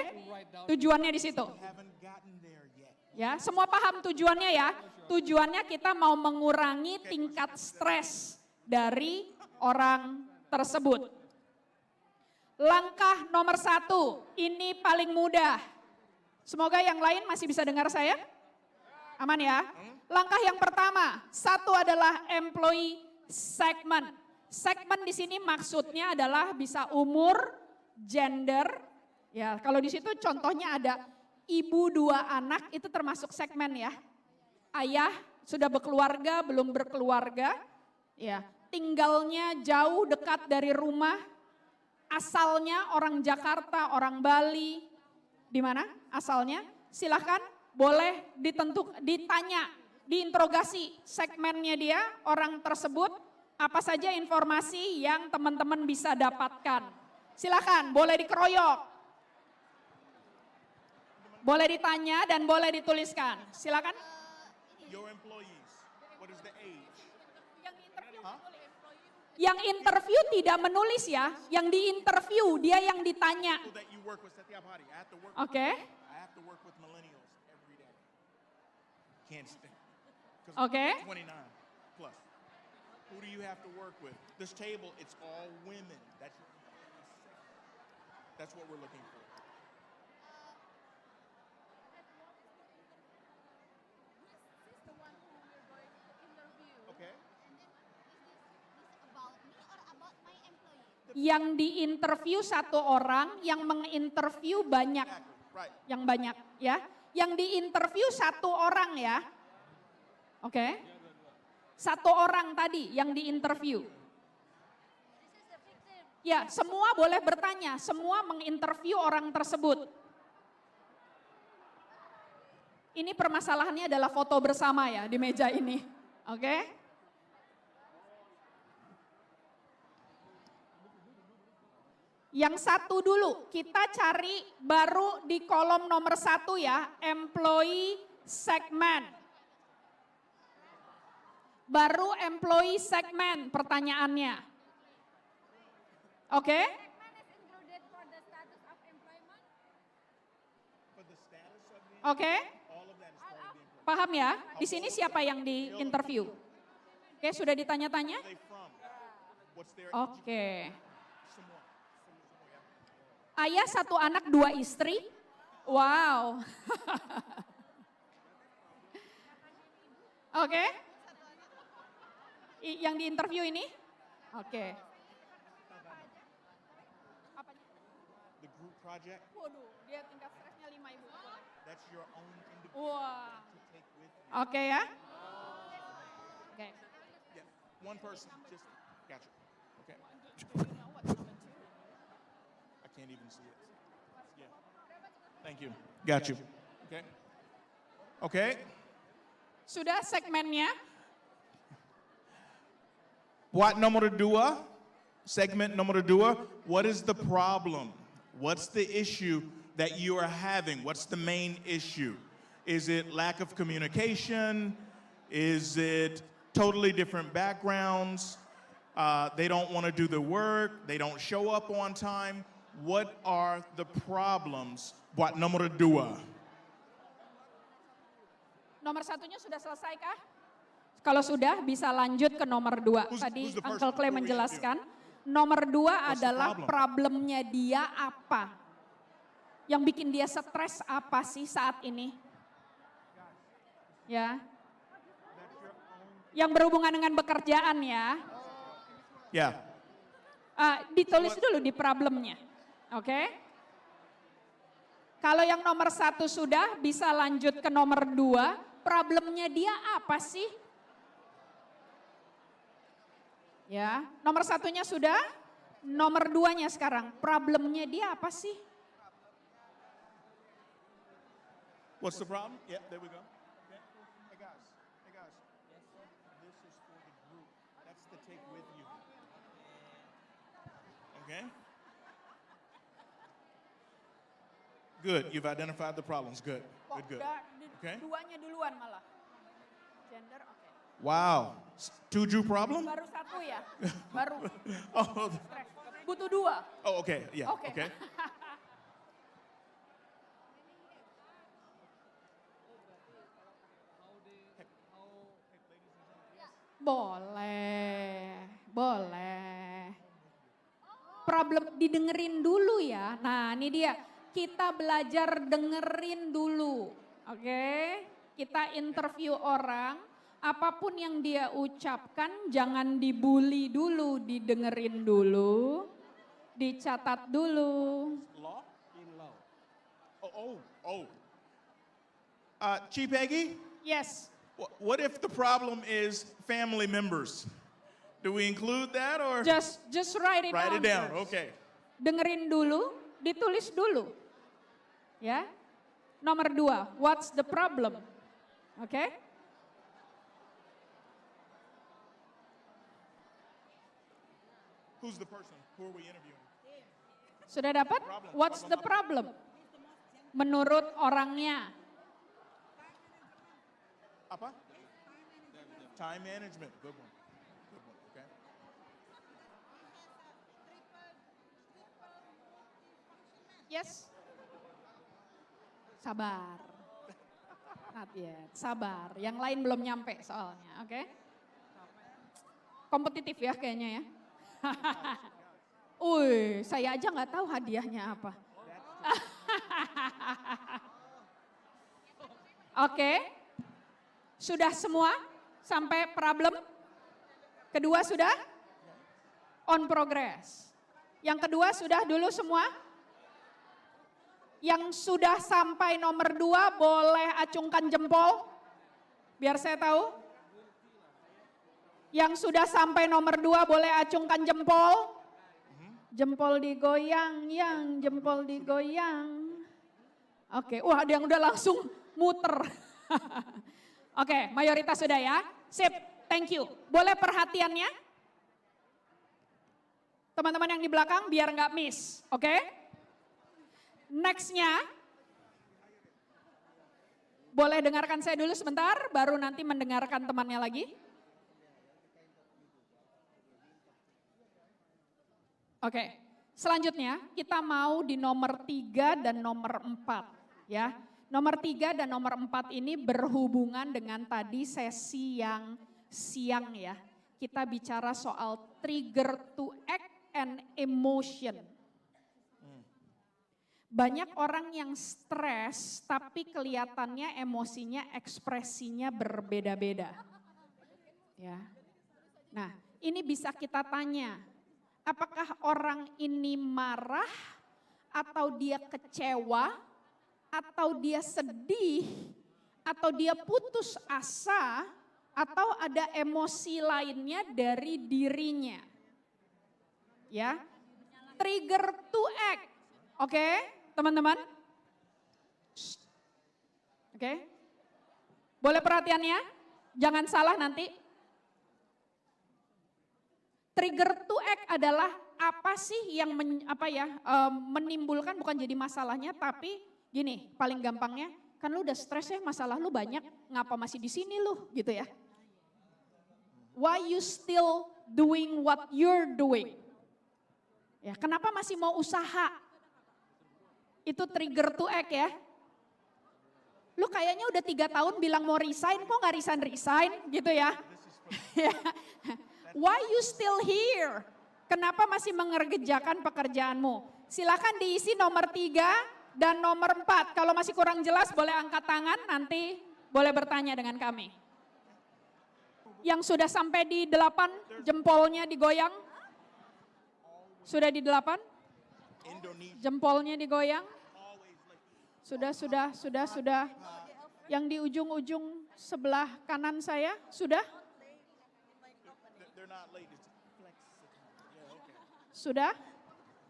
Tujuannya di situ. Haven't gotten there yet. Ya, semua paham tujuannya ya? Tujuannya kita mau mengurangi tingkat stres dari orang tersebut. Langkah nomor 1, ini paling mudah. Semoga yang lain masih bisa dengar saya. Aman ya? Langkah yang pertama, 1 adalah employee segment. Segmen di sini maksudnya adalah bisa umur, gender. Ya, kalau di situ contohnya ada ibu 2 anak, itu termasuk segmen ya. Ayah sudah berkeluarga, belum berkeluarga. Ya, tinggalnya jauh dekat dari rumah. Asalnya orang Jakarta, orang Bali. Di mana asalnya? Silahkan boleh ditanya, diinterogasi segmennya dia, orang tersebut, apa saja informasi yang teman-teman bisa dapatkan. Silakan, boleh dikeroyok. Boleh ditanya dan boleh dituliskan. Silakan. Your employees, what is the age? Yang interview tidak menulis ya, yang diinterview dia yang ditanya. People that you work with setiap hari. I have to work. Oke, I have to work with millennials every day. Can't stand. 'Cause Okay. 29 plus. Who do you have to work with? This table, it's all women. That's what we're looking for. This is the one who we're going to interview. Okay. And then is this about me or about my employee? yang diinterview 1 orang, yang menginterview banyak, Exactly. Right. yang banyak ya. Yang diinterview 1 orang ya. Oke. 1 orang tadi yang diinterview. This is the victim. Ya, semua boleh bertanya, semua menginterview orang tersebut. Ini permasalahannya adalah foto bersama ya di meja ini. Oke? Yang 1 dulu, kita cari baru di kolom nomor 1 ya, employee segment. Baru employee segment pertanyaannya. Oke? Segment is included for the status of employment. For the status of the Oke? all of that is part of the employee. Paham ya? Di sini siapa yang di-interview? Oke, sudah ditanya-tanya? Where are they from? What's their Oke. Semua. Ayah 1 anak 2 istri? Wow. Oke. Yang di-interview ini? Oke. The group project, Waduh, dia tingkat stresnya 5 ibu. that's your own individual Wah. to take with you. Oke ya. Oke. Yeah. One person, just gotcha. Okay. I can't even see it. Yeah. Thank you. Got you. Okay. Okay. Sudah segmennya? What nomor 2? Segment nomor 2. What is the problem? What's the issue that you are having? What's the main issue? Is it lack of communication? Is it totally different backgrounds? They don't want to do the work. They don't show up on time. What are the problems? What nomor 2? Nomor 1-nya sudah selesai kah? Kalau sudah bisa lanjut ke nomor 2. Who's Tadi the first Uncle Clay one? Who are we menjelaskan. Nomor 2 What's the adalah problem? problemnya dia apa? Yang bikin dia stres apa sih saat ini? Ya. Yang berhubungan dengan pekerjaan ya. Yeah. Ditulis dulu di problemnya. Oke? Kalau yang nomor 1 sudah bisa lanjut ke nomor 2. Problemnya dia apa sih? Ya, nomor 1-nya sudah, nomor 2-nya sekarang. Problemnya dia apa sih? What's the problem? Yeah, there we go. Yeah. Hey guys, hey guys. This is for the group. That's the take with you. Okay? Good, you've identified the problems. Good, good, good. Okay. 2-nya duluan malah. Gender, oke. Wow. Tujuh problem? Baru 1 ya? Baru. Oh, Stres. Butuh 2. oh, okay, yeah, Oke. okay. Boleh, boleh. Problem didengerin dulu ya. Nah, ini dia. Kita belajar dengerin dulu. Oke? Kita interview orang, apapun yang dia ucapkan jangan dibully dulu, didengerin dulu, dicatat dulu. Law? Oh. Chief Peggy, Yes. what if the problem is family members? Do we include that or Just write it write down. it down? first. Okay. Dengerin dulu, ditulis dulu. Ya. Nomor 2, what's the problem? Oke? Who's the person? Who are we interviewing? Sudah dapat? What's the problem? Menurut orangnya. Apa? Time management. Good one. Okay. Yes. Sabar. Not yet. Sabar. Yang lain belum nyampe soalnya, oke? Kompetitif ya kayaknya ya. Saya aja nggak tahu hadiahnya apa. Oke. Sudah semua sampai problem? Kedua sudah? On progress. Yang kedua sudah dulu semua? Yang sudah sampai nomor 2 boleh acungkan jempol. Biar saya tahu. Yang sudah sampai nomor 2 boleh acungkan jempol. Jempol digoyang, yang jempol digoyang. Oke, wah ada yang udah langsung muter. Oke, mayoritas sudah ya. Sip, thank you. Boleh perhatiannya? Teman-teman yang di belakang biar nggak miss, oke? Nextnya, boleh dengarkan saya dulu sebentar, baru nanti mendengarkan temannya lagi. Oke, selanjutnya kita mau di nomor 3 dan nomor 4 ya. Nomor 3 dan nomor 4 ini berhubungan dengan tadi sesi yang siang ya. Kita bicara soal trigger to act and emotion. Banyak orang yang stres tapi kelihatannya emosinya, ekspresinya berbeda-beda. Ya. Nah, ini bisa kita tanya, apakah orang ini marah atau dia kecewa atau dia sedih atau dia putus asa atau ada emosi lainnya dari dirinya. Ya. Trigger to act. Oke, teman-teman? Oke. Boleh perhatiannya? Jangan salah nanti. Trigger to act adalah apa sih yang menimbulkan, bukan jadi masalahnya, tapi gini, paling gampangnya, kan lu udah stres ya, masalah lu banyak, ngapa masih di sini lu, gitu ya. Why you still doing what you're doing? Ya, kenapa masih mau usaha? Itu trigger to act ya. Lu kayaknya udah 3 tahun bilang mau resign, kok gak resign, gitu ya. Why you still here? Kenapa masih mengerjakan pekerjaanmu? Silakan diisi nomor 3 dan nomor 4. Kalau masih kurang jelas boleh angkat tangan, nanti boleh bertanya dengan kami. Yang sudah sampai di 8, jempolnya digoyang. Sudah di 8? Jempolnya digoyang. Sudah. Yang di ujung-ujung sebelah kanan saya, sudah? Sudah?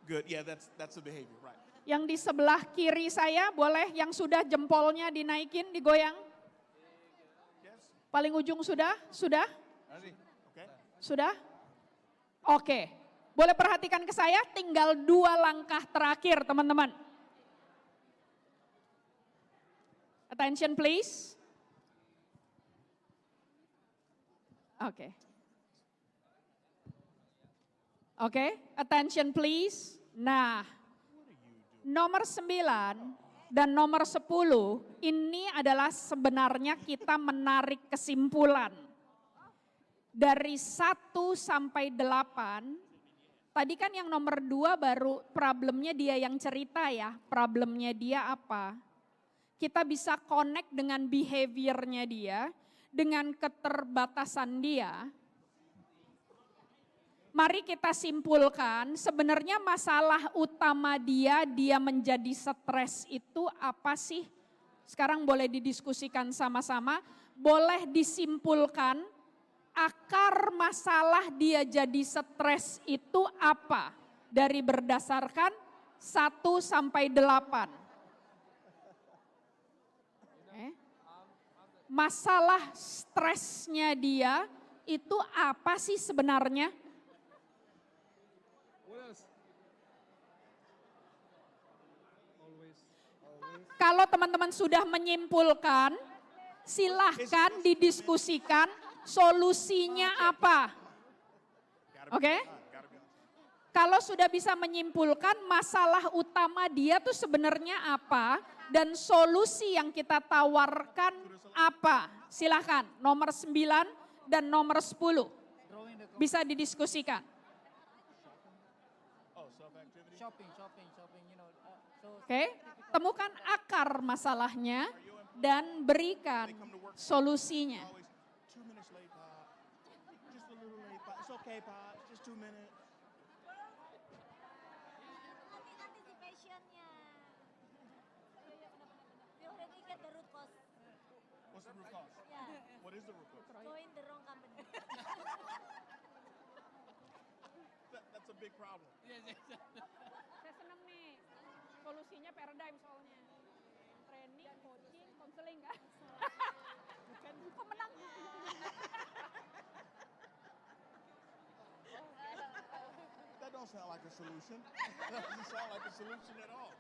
Good. Yeah, that's the behavior, right? Yang di sebelah kiri saya boleh yang sudah jempolnya dinaikin, digoyang. Paling ujung sudah? Sudah? Okay. Sudah? Oke. Boleh perhatikan ke saya, tinggal 2 langkah terakhir teman-teman. Attention please. Oke. Oke, attention please. Nah, nomor 9 dan nomor 10 ini adalah sebenarnya kita menarik kesimpulan. dari 1 sampai 8, tadi kan yang nomor 2 baru problemnya dia yang cerita ya, problemnya dia apa. Kita bisa connect dengan behaviornya dia, dengan keterbatasan dia. Mari kita simpulkan sebenarnya masalah utama dia menjadi stres itu apa sih? Sekarang boleh didiskusikan sama-sama, boleh disimpulkan akar masalah dia jadi stres itu apa? Dari berdasarkan 1 sampai 8. Masalah stresnya dia itu apa sih sebenarnya? Kalau teman-teman sudah menyimpulkan, silahkan didiskusikan solusinya apa. Oke? Kalau sudah bisa menyimpulkan masalah utama dia tuh sebenarnya apa dan solusi yang kita tawarkan apa. Silahkan nomor 9 dan nomor 10 bisa didiskusikan. Oke, temukan akar masalahnya dan berikan solusinya. Always 2 minutes late, Pop. Just a little late, Pop. It's okay, Pop. Just 2 minutes. Anticipationnya. We already get the root cause. What's the root cause? Yeah. What is the root cause? Join the wrong company. That's a big problem. Saya senang nih, solusinya paradigm soalnya. Training, coaching, konseling kan? Bukan pemenang. That don't sound like a solution. That doesn't sound like a solution at all.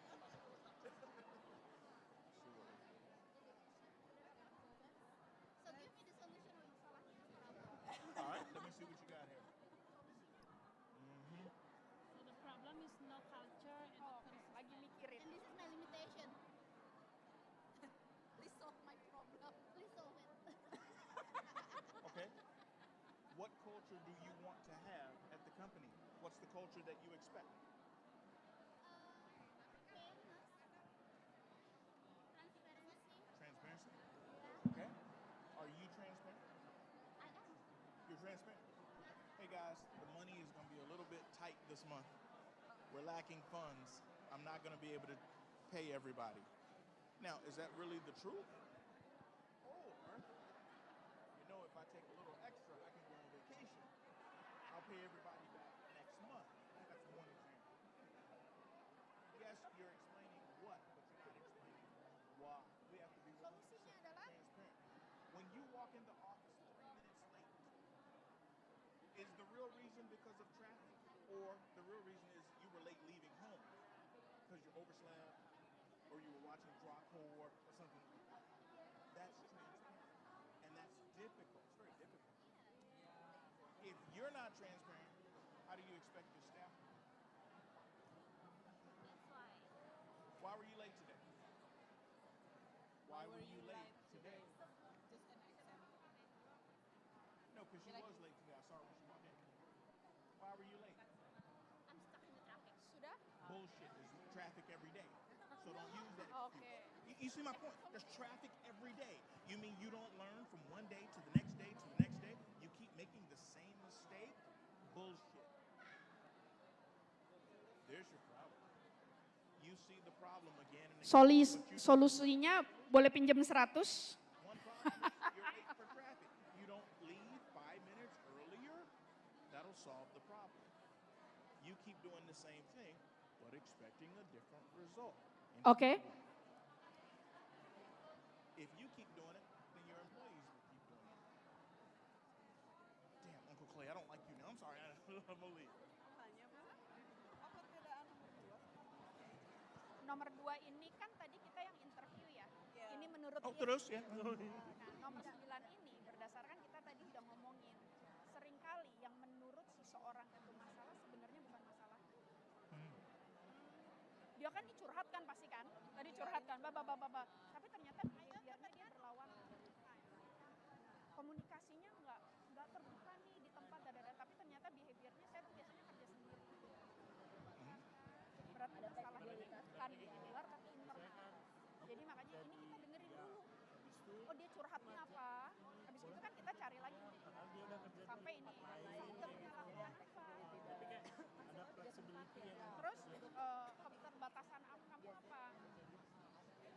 So give me the solution of masalahnya apa? All right, let me see what you got here. So the problem is no culture and no Lagi mikirin. And this is my limitation. Please solve my problem. Please solve it. Okay. What culture do you want to have at the company? What's the culture that you expect? Fairness. Transparency. Transparency? Okay. Are you transparent? I am. You're transparent? Hey guys, the money is going to be a little bit tight this month. We're lacking funds. I'm not going to be able to pay everybody. Now, is that really the truth? Or, you know, if I take a little extra, I can go on vacation. I'll pay everybody back next month. That's one example. Yes, you're explaining what, but you're not explaining why. We have to be 100% Solusinya adalah transparent. When you walk in the office 3 minutes late, is the real reason because of traffic, or the real reason is you were late leaving home because you overslept, or you were watching Draco or something like that? That's transparent, and that's difficult. It's very difficult. If you're not transparent, how do you expect your staff to be? That's why. Why were you late today? Why were you late today? No, because she was late today. I saw her when she walked in. Why were you late? I'm stuck in the traffic. Sudah? Bullshit. There's traffic every day. So don't use that excuse. Okay. You see my point? There's traffic every day. You mean you don't learn from one day to the next day to the next day? You keep making the same mistake? Bullshit. There's your problem. You see the problem again and again. but you Solusinya boleh pinjam 100? One problem is you're late for traffic. You don't leave 5 minutes earlier, that'll solve the problem. You keep doing the same thing, but expecting a different result. And Okay. If you keep doing it, then your employees will keep doing it. Damn, Uncle Clay, I don't like you now. I'm sorry, I'm gonna leave. Nomor 2 ini kan tadi kita yang interview ya. Ini menurut Oh, dia. terus ya? Nah, nomor 9 ini berdasarkan kita tadi udah ngomongin. Seringkali yang menurut seseorang itu masalah sebenarnya bukan masalah. Dia kan dicurhatkan pasti kan? Tadi curhatkan, baba. Tapi ternyata biarnya dia berlawan. Komunikasinya nggak terbuka nih. oh dia curhatnya apa, habis itu kan kita cari lagi sampai ini udah punya lakukan apa, terus keterbatasan kamu apa,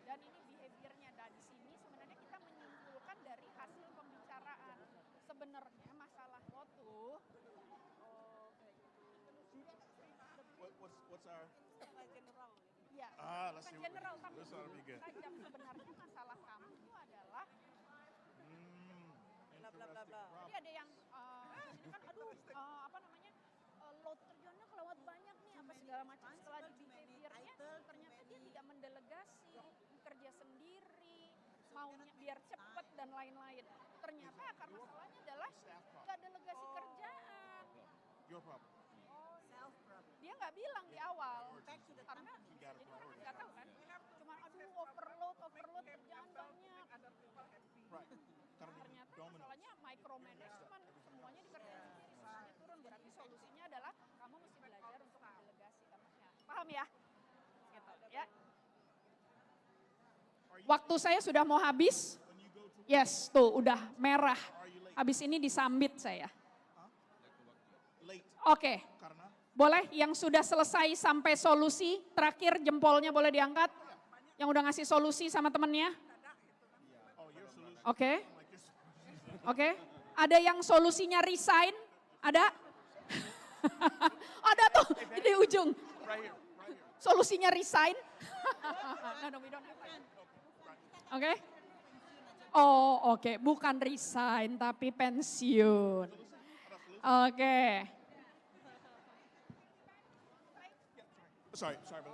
dan ini behaviornya. Dan di sini sebenarnya kita menyimpulkan dari hasil pembicaraan sebenarnya masalah lo tuh What's our? ya Let's see. bukan general tapi This ought to be good. tajam. Sebenarnya masalah kamu itu adalah Interesting problem. jadi ada yang ini kan aduh apa namanya load kerjanya kelewat banyak nih apa segala macam. Setelah di behaviornya ternyata dia tidak mendelegasi, bekerja sendiri, maunya biar cepet dan lain-lain. Ternyata akar masalahnya adalah nggak delegasi kerjaan. Your problem. Dia nggak bilang di awal karena jadi orang kan nggak tahu kan. Cuma aduh overload kerjaan banyak. Right. Karena Ternyata dominant. masalahnya micromanagement, semuanya dikerjain sendiri, semuanya turun. Berarti solusinya adalah kamu mesti belajar untuk mendelegasi. Paham ya? Gitu ya. Waktu saya sudah mau habis. Yes, tuh udah merah. Habis ini disambit saya. Late. Oke, Karena boleh yang sudah selesai sampai solusi, terakhir jempolnya boleh diangkat. Yang udah ngasih solusi sama temennya. your solution. Oke. Like this. Oke, ada yang solusinya resign? Ada? Ada tuh di ujung. Right here. Solusinya resign? No, we don't have time. Oke? Oh, oke. Bukan resign, tapi pensiun. Oke. Sorry, brother.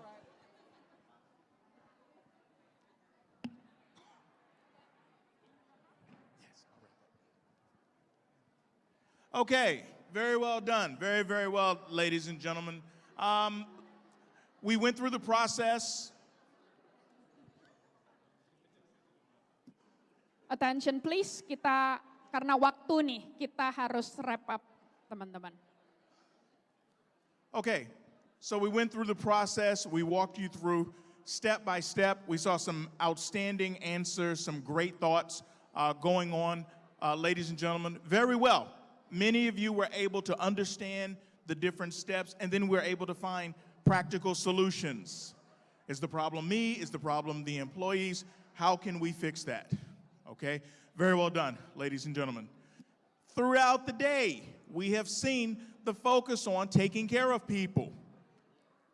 Okay, very well done. Very, very well, ladies and gentlemen. We went through the process. Attention please, kita karena waktu nih, kita harus wrap up, teman-teman. Okay, so we went through the process. We walked you through step by step. We saw some outstanding answers, some great thoughts going on, ladies and gentlemen. Very well. Many of you were able to understand the different steps, and then we're able to find practical solutions. Is the problem me? Is the problem the employees? How can we fix that? Okay, very well done, ladies and gentlemen. Throughout the day, we have seen the focus on taking care of people.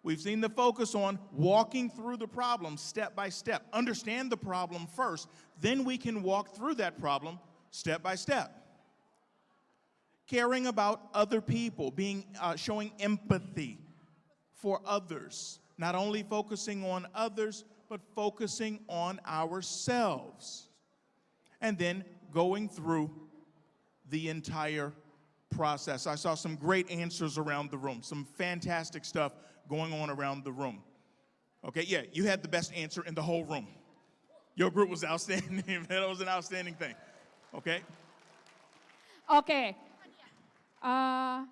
We've seen the focus on walking through the problem step by step. Understand the problem first, then we can walk through that problem step by step. Caring about other people, showing empathy for others, not only focusing on others, but focusing on ourselves. And then going through the entire process. I saw some great answers around the room, some fantastic stuff going on around the room. Okay, yeah, you had the best answer in the whole room. Your group was outstanding. That was an outstanding thing. Okay? Oke. I'm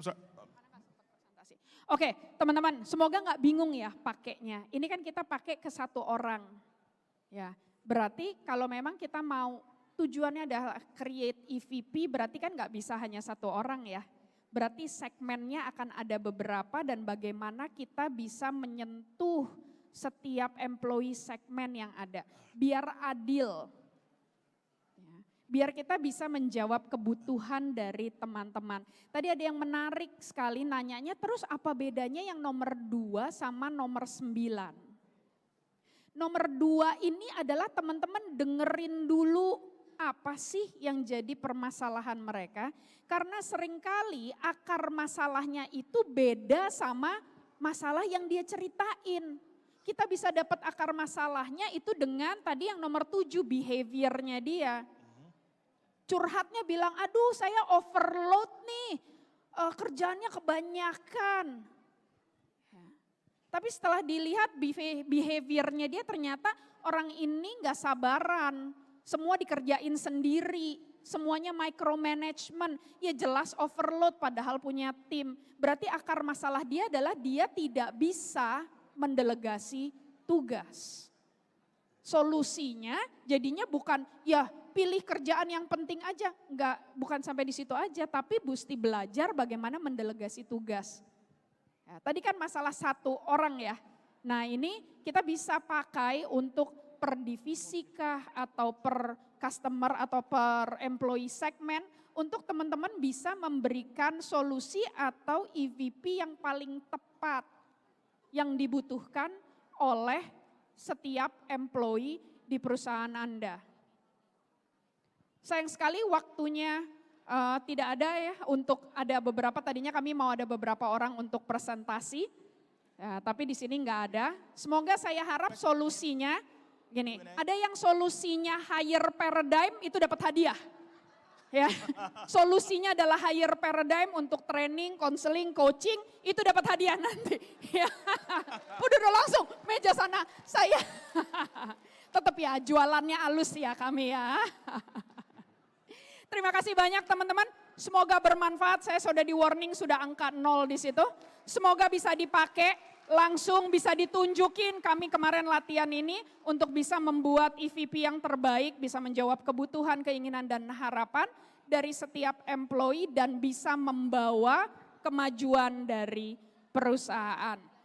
sorry. Oke, teman-teman, semoga nggak bingung ya pakainya. Ini kan kita pakai ke satu orang. Ya, berarti kalau memang kita mau tujuannya adalah create EVP, berarti kan nggak bisa hanya satu orang ya. Berarti segmennya akan ada beberapa dan bagaimana kita bisa menyentuh setiap employee segmen yang ada. Biar adil. Ya, biar kita bisa menjawab kebutuhan dari teman-teman. Tadi ada yang menarik sekali nanyanya, terus apa bedanya yang nomor 2 sama nomor 9? Nomor 2 ini adalah teman-teman dengerin dulu apa sih yang jadi permasalahan mereka. Karena seringkali akar masalahnya itu beda sama masalah yang dia ceritain. Kita bisa dapat akar masalahnya itu dengan tadi yang nomor 7 behaviornya dia. Curhatnya bilang, aduh saya overload nih, kerjaannya kebanyakan. Tapi setelah dilihat behaviornya dia ternyata orang ini gak sabaran. Semua dikerjain sendiri, semuanya micromanagement. Ya jelas overload padahal punya tim. Berarti akar masalah dia adalah dia tidak bisa mendelegasi tugas. solusinya jadinya bukan ya pilih kerjaan yang penting aja, enggak, bukan sampai di situ aja, tapi mesti belajar bagaimana mendelegasi tugas. Ya, tadi kan masalah satu orang ya, nah ini kita bisa pakai untuk per divisi kah atau per customer atau per employee segment untuk teman-teman bisa memberikan solusi atau EVP yang paling tepat yang dibutuhkan oleh setiap employee di perusahaan Anda. Sayang sekali waktunya tidak ada ya untuk ada beberapa, tadinya kami mau ada beberapa orang untuk presentasi, ya, tapi di sini nggak ada. Semoga saya harap solusinya, gini, ada yang solusinya higher paradigm itu dapat hadiah. Ya, solusinya adalah higher paradigm untuk training, counseling, coaching, itu dapat hadiah nanti. Ya. Udah langsung meja sana saya. Tetap ya jualannya halus ya kami ya. Terima kasih banyak teman-teman. Semoga bermanfaat. Saya sudah di warning sudah angka 0 di situ. Semoga bisa dipakai, langsung bisa ditunjukin kami kemarin latihan ini untuk bisa membuat EVP yang terbaik, bisa menjawab kebutuhan, keinginan dan harapan dari setiap employee dan bisa membawa kemajuan dari perusahaan.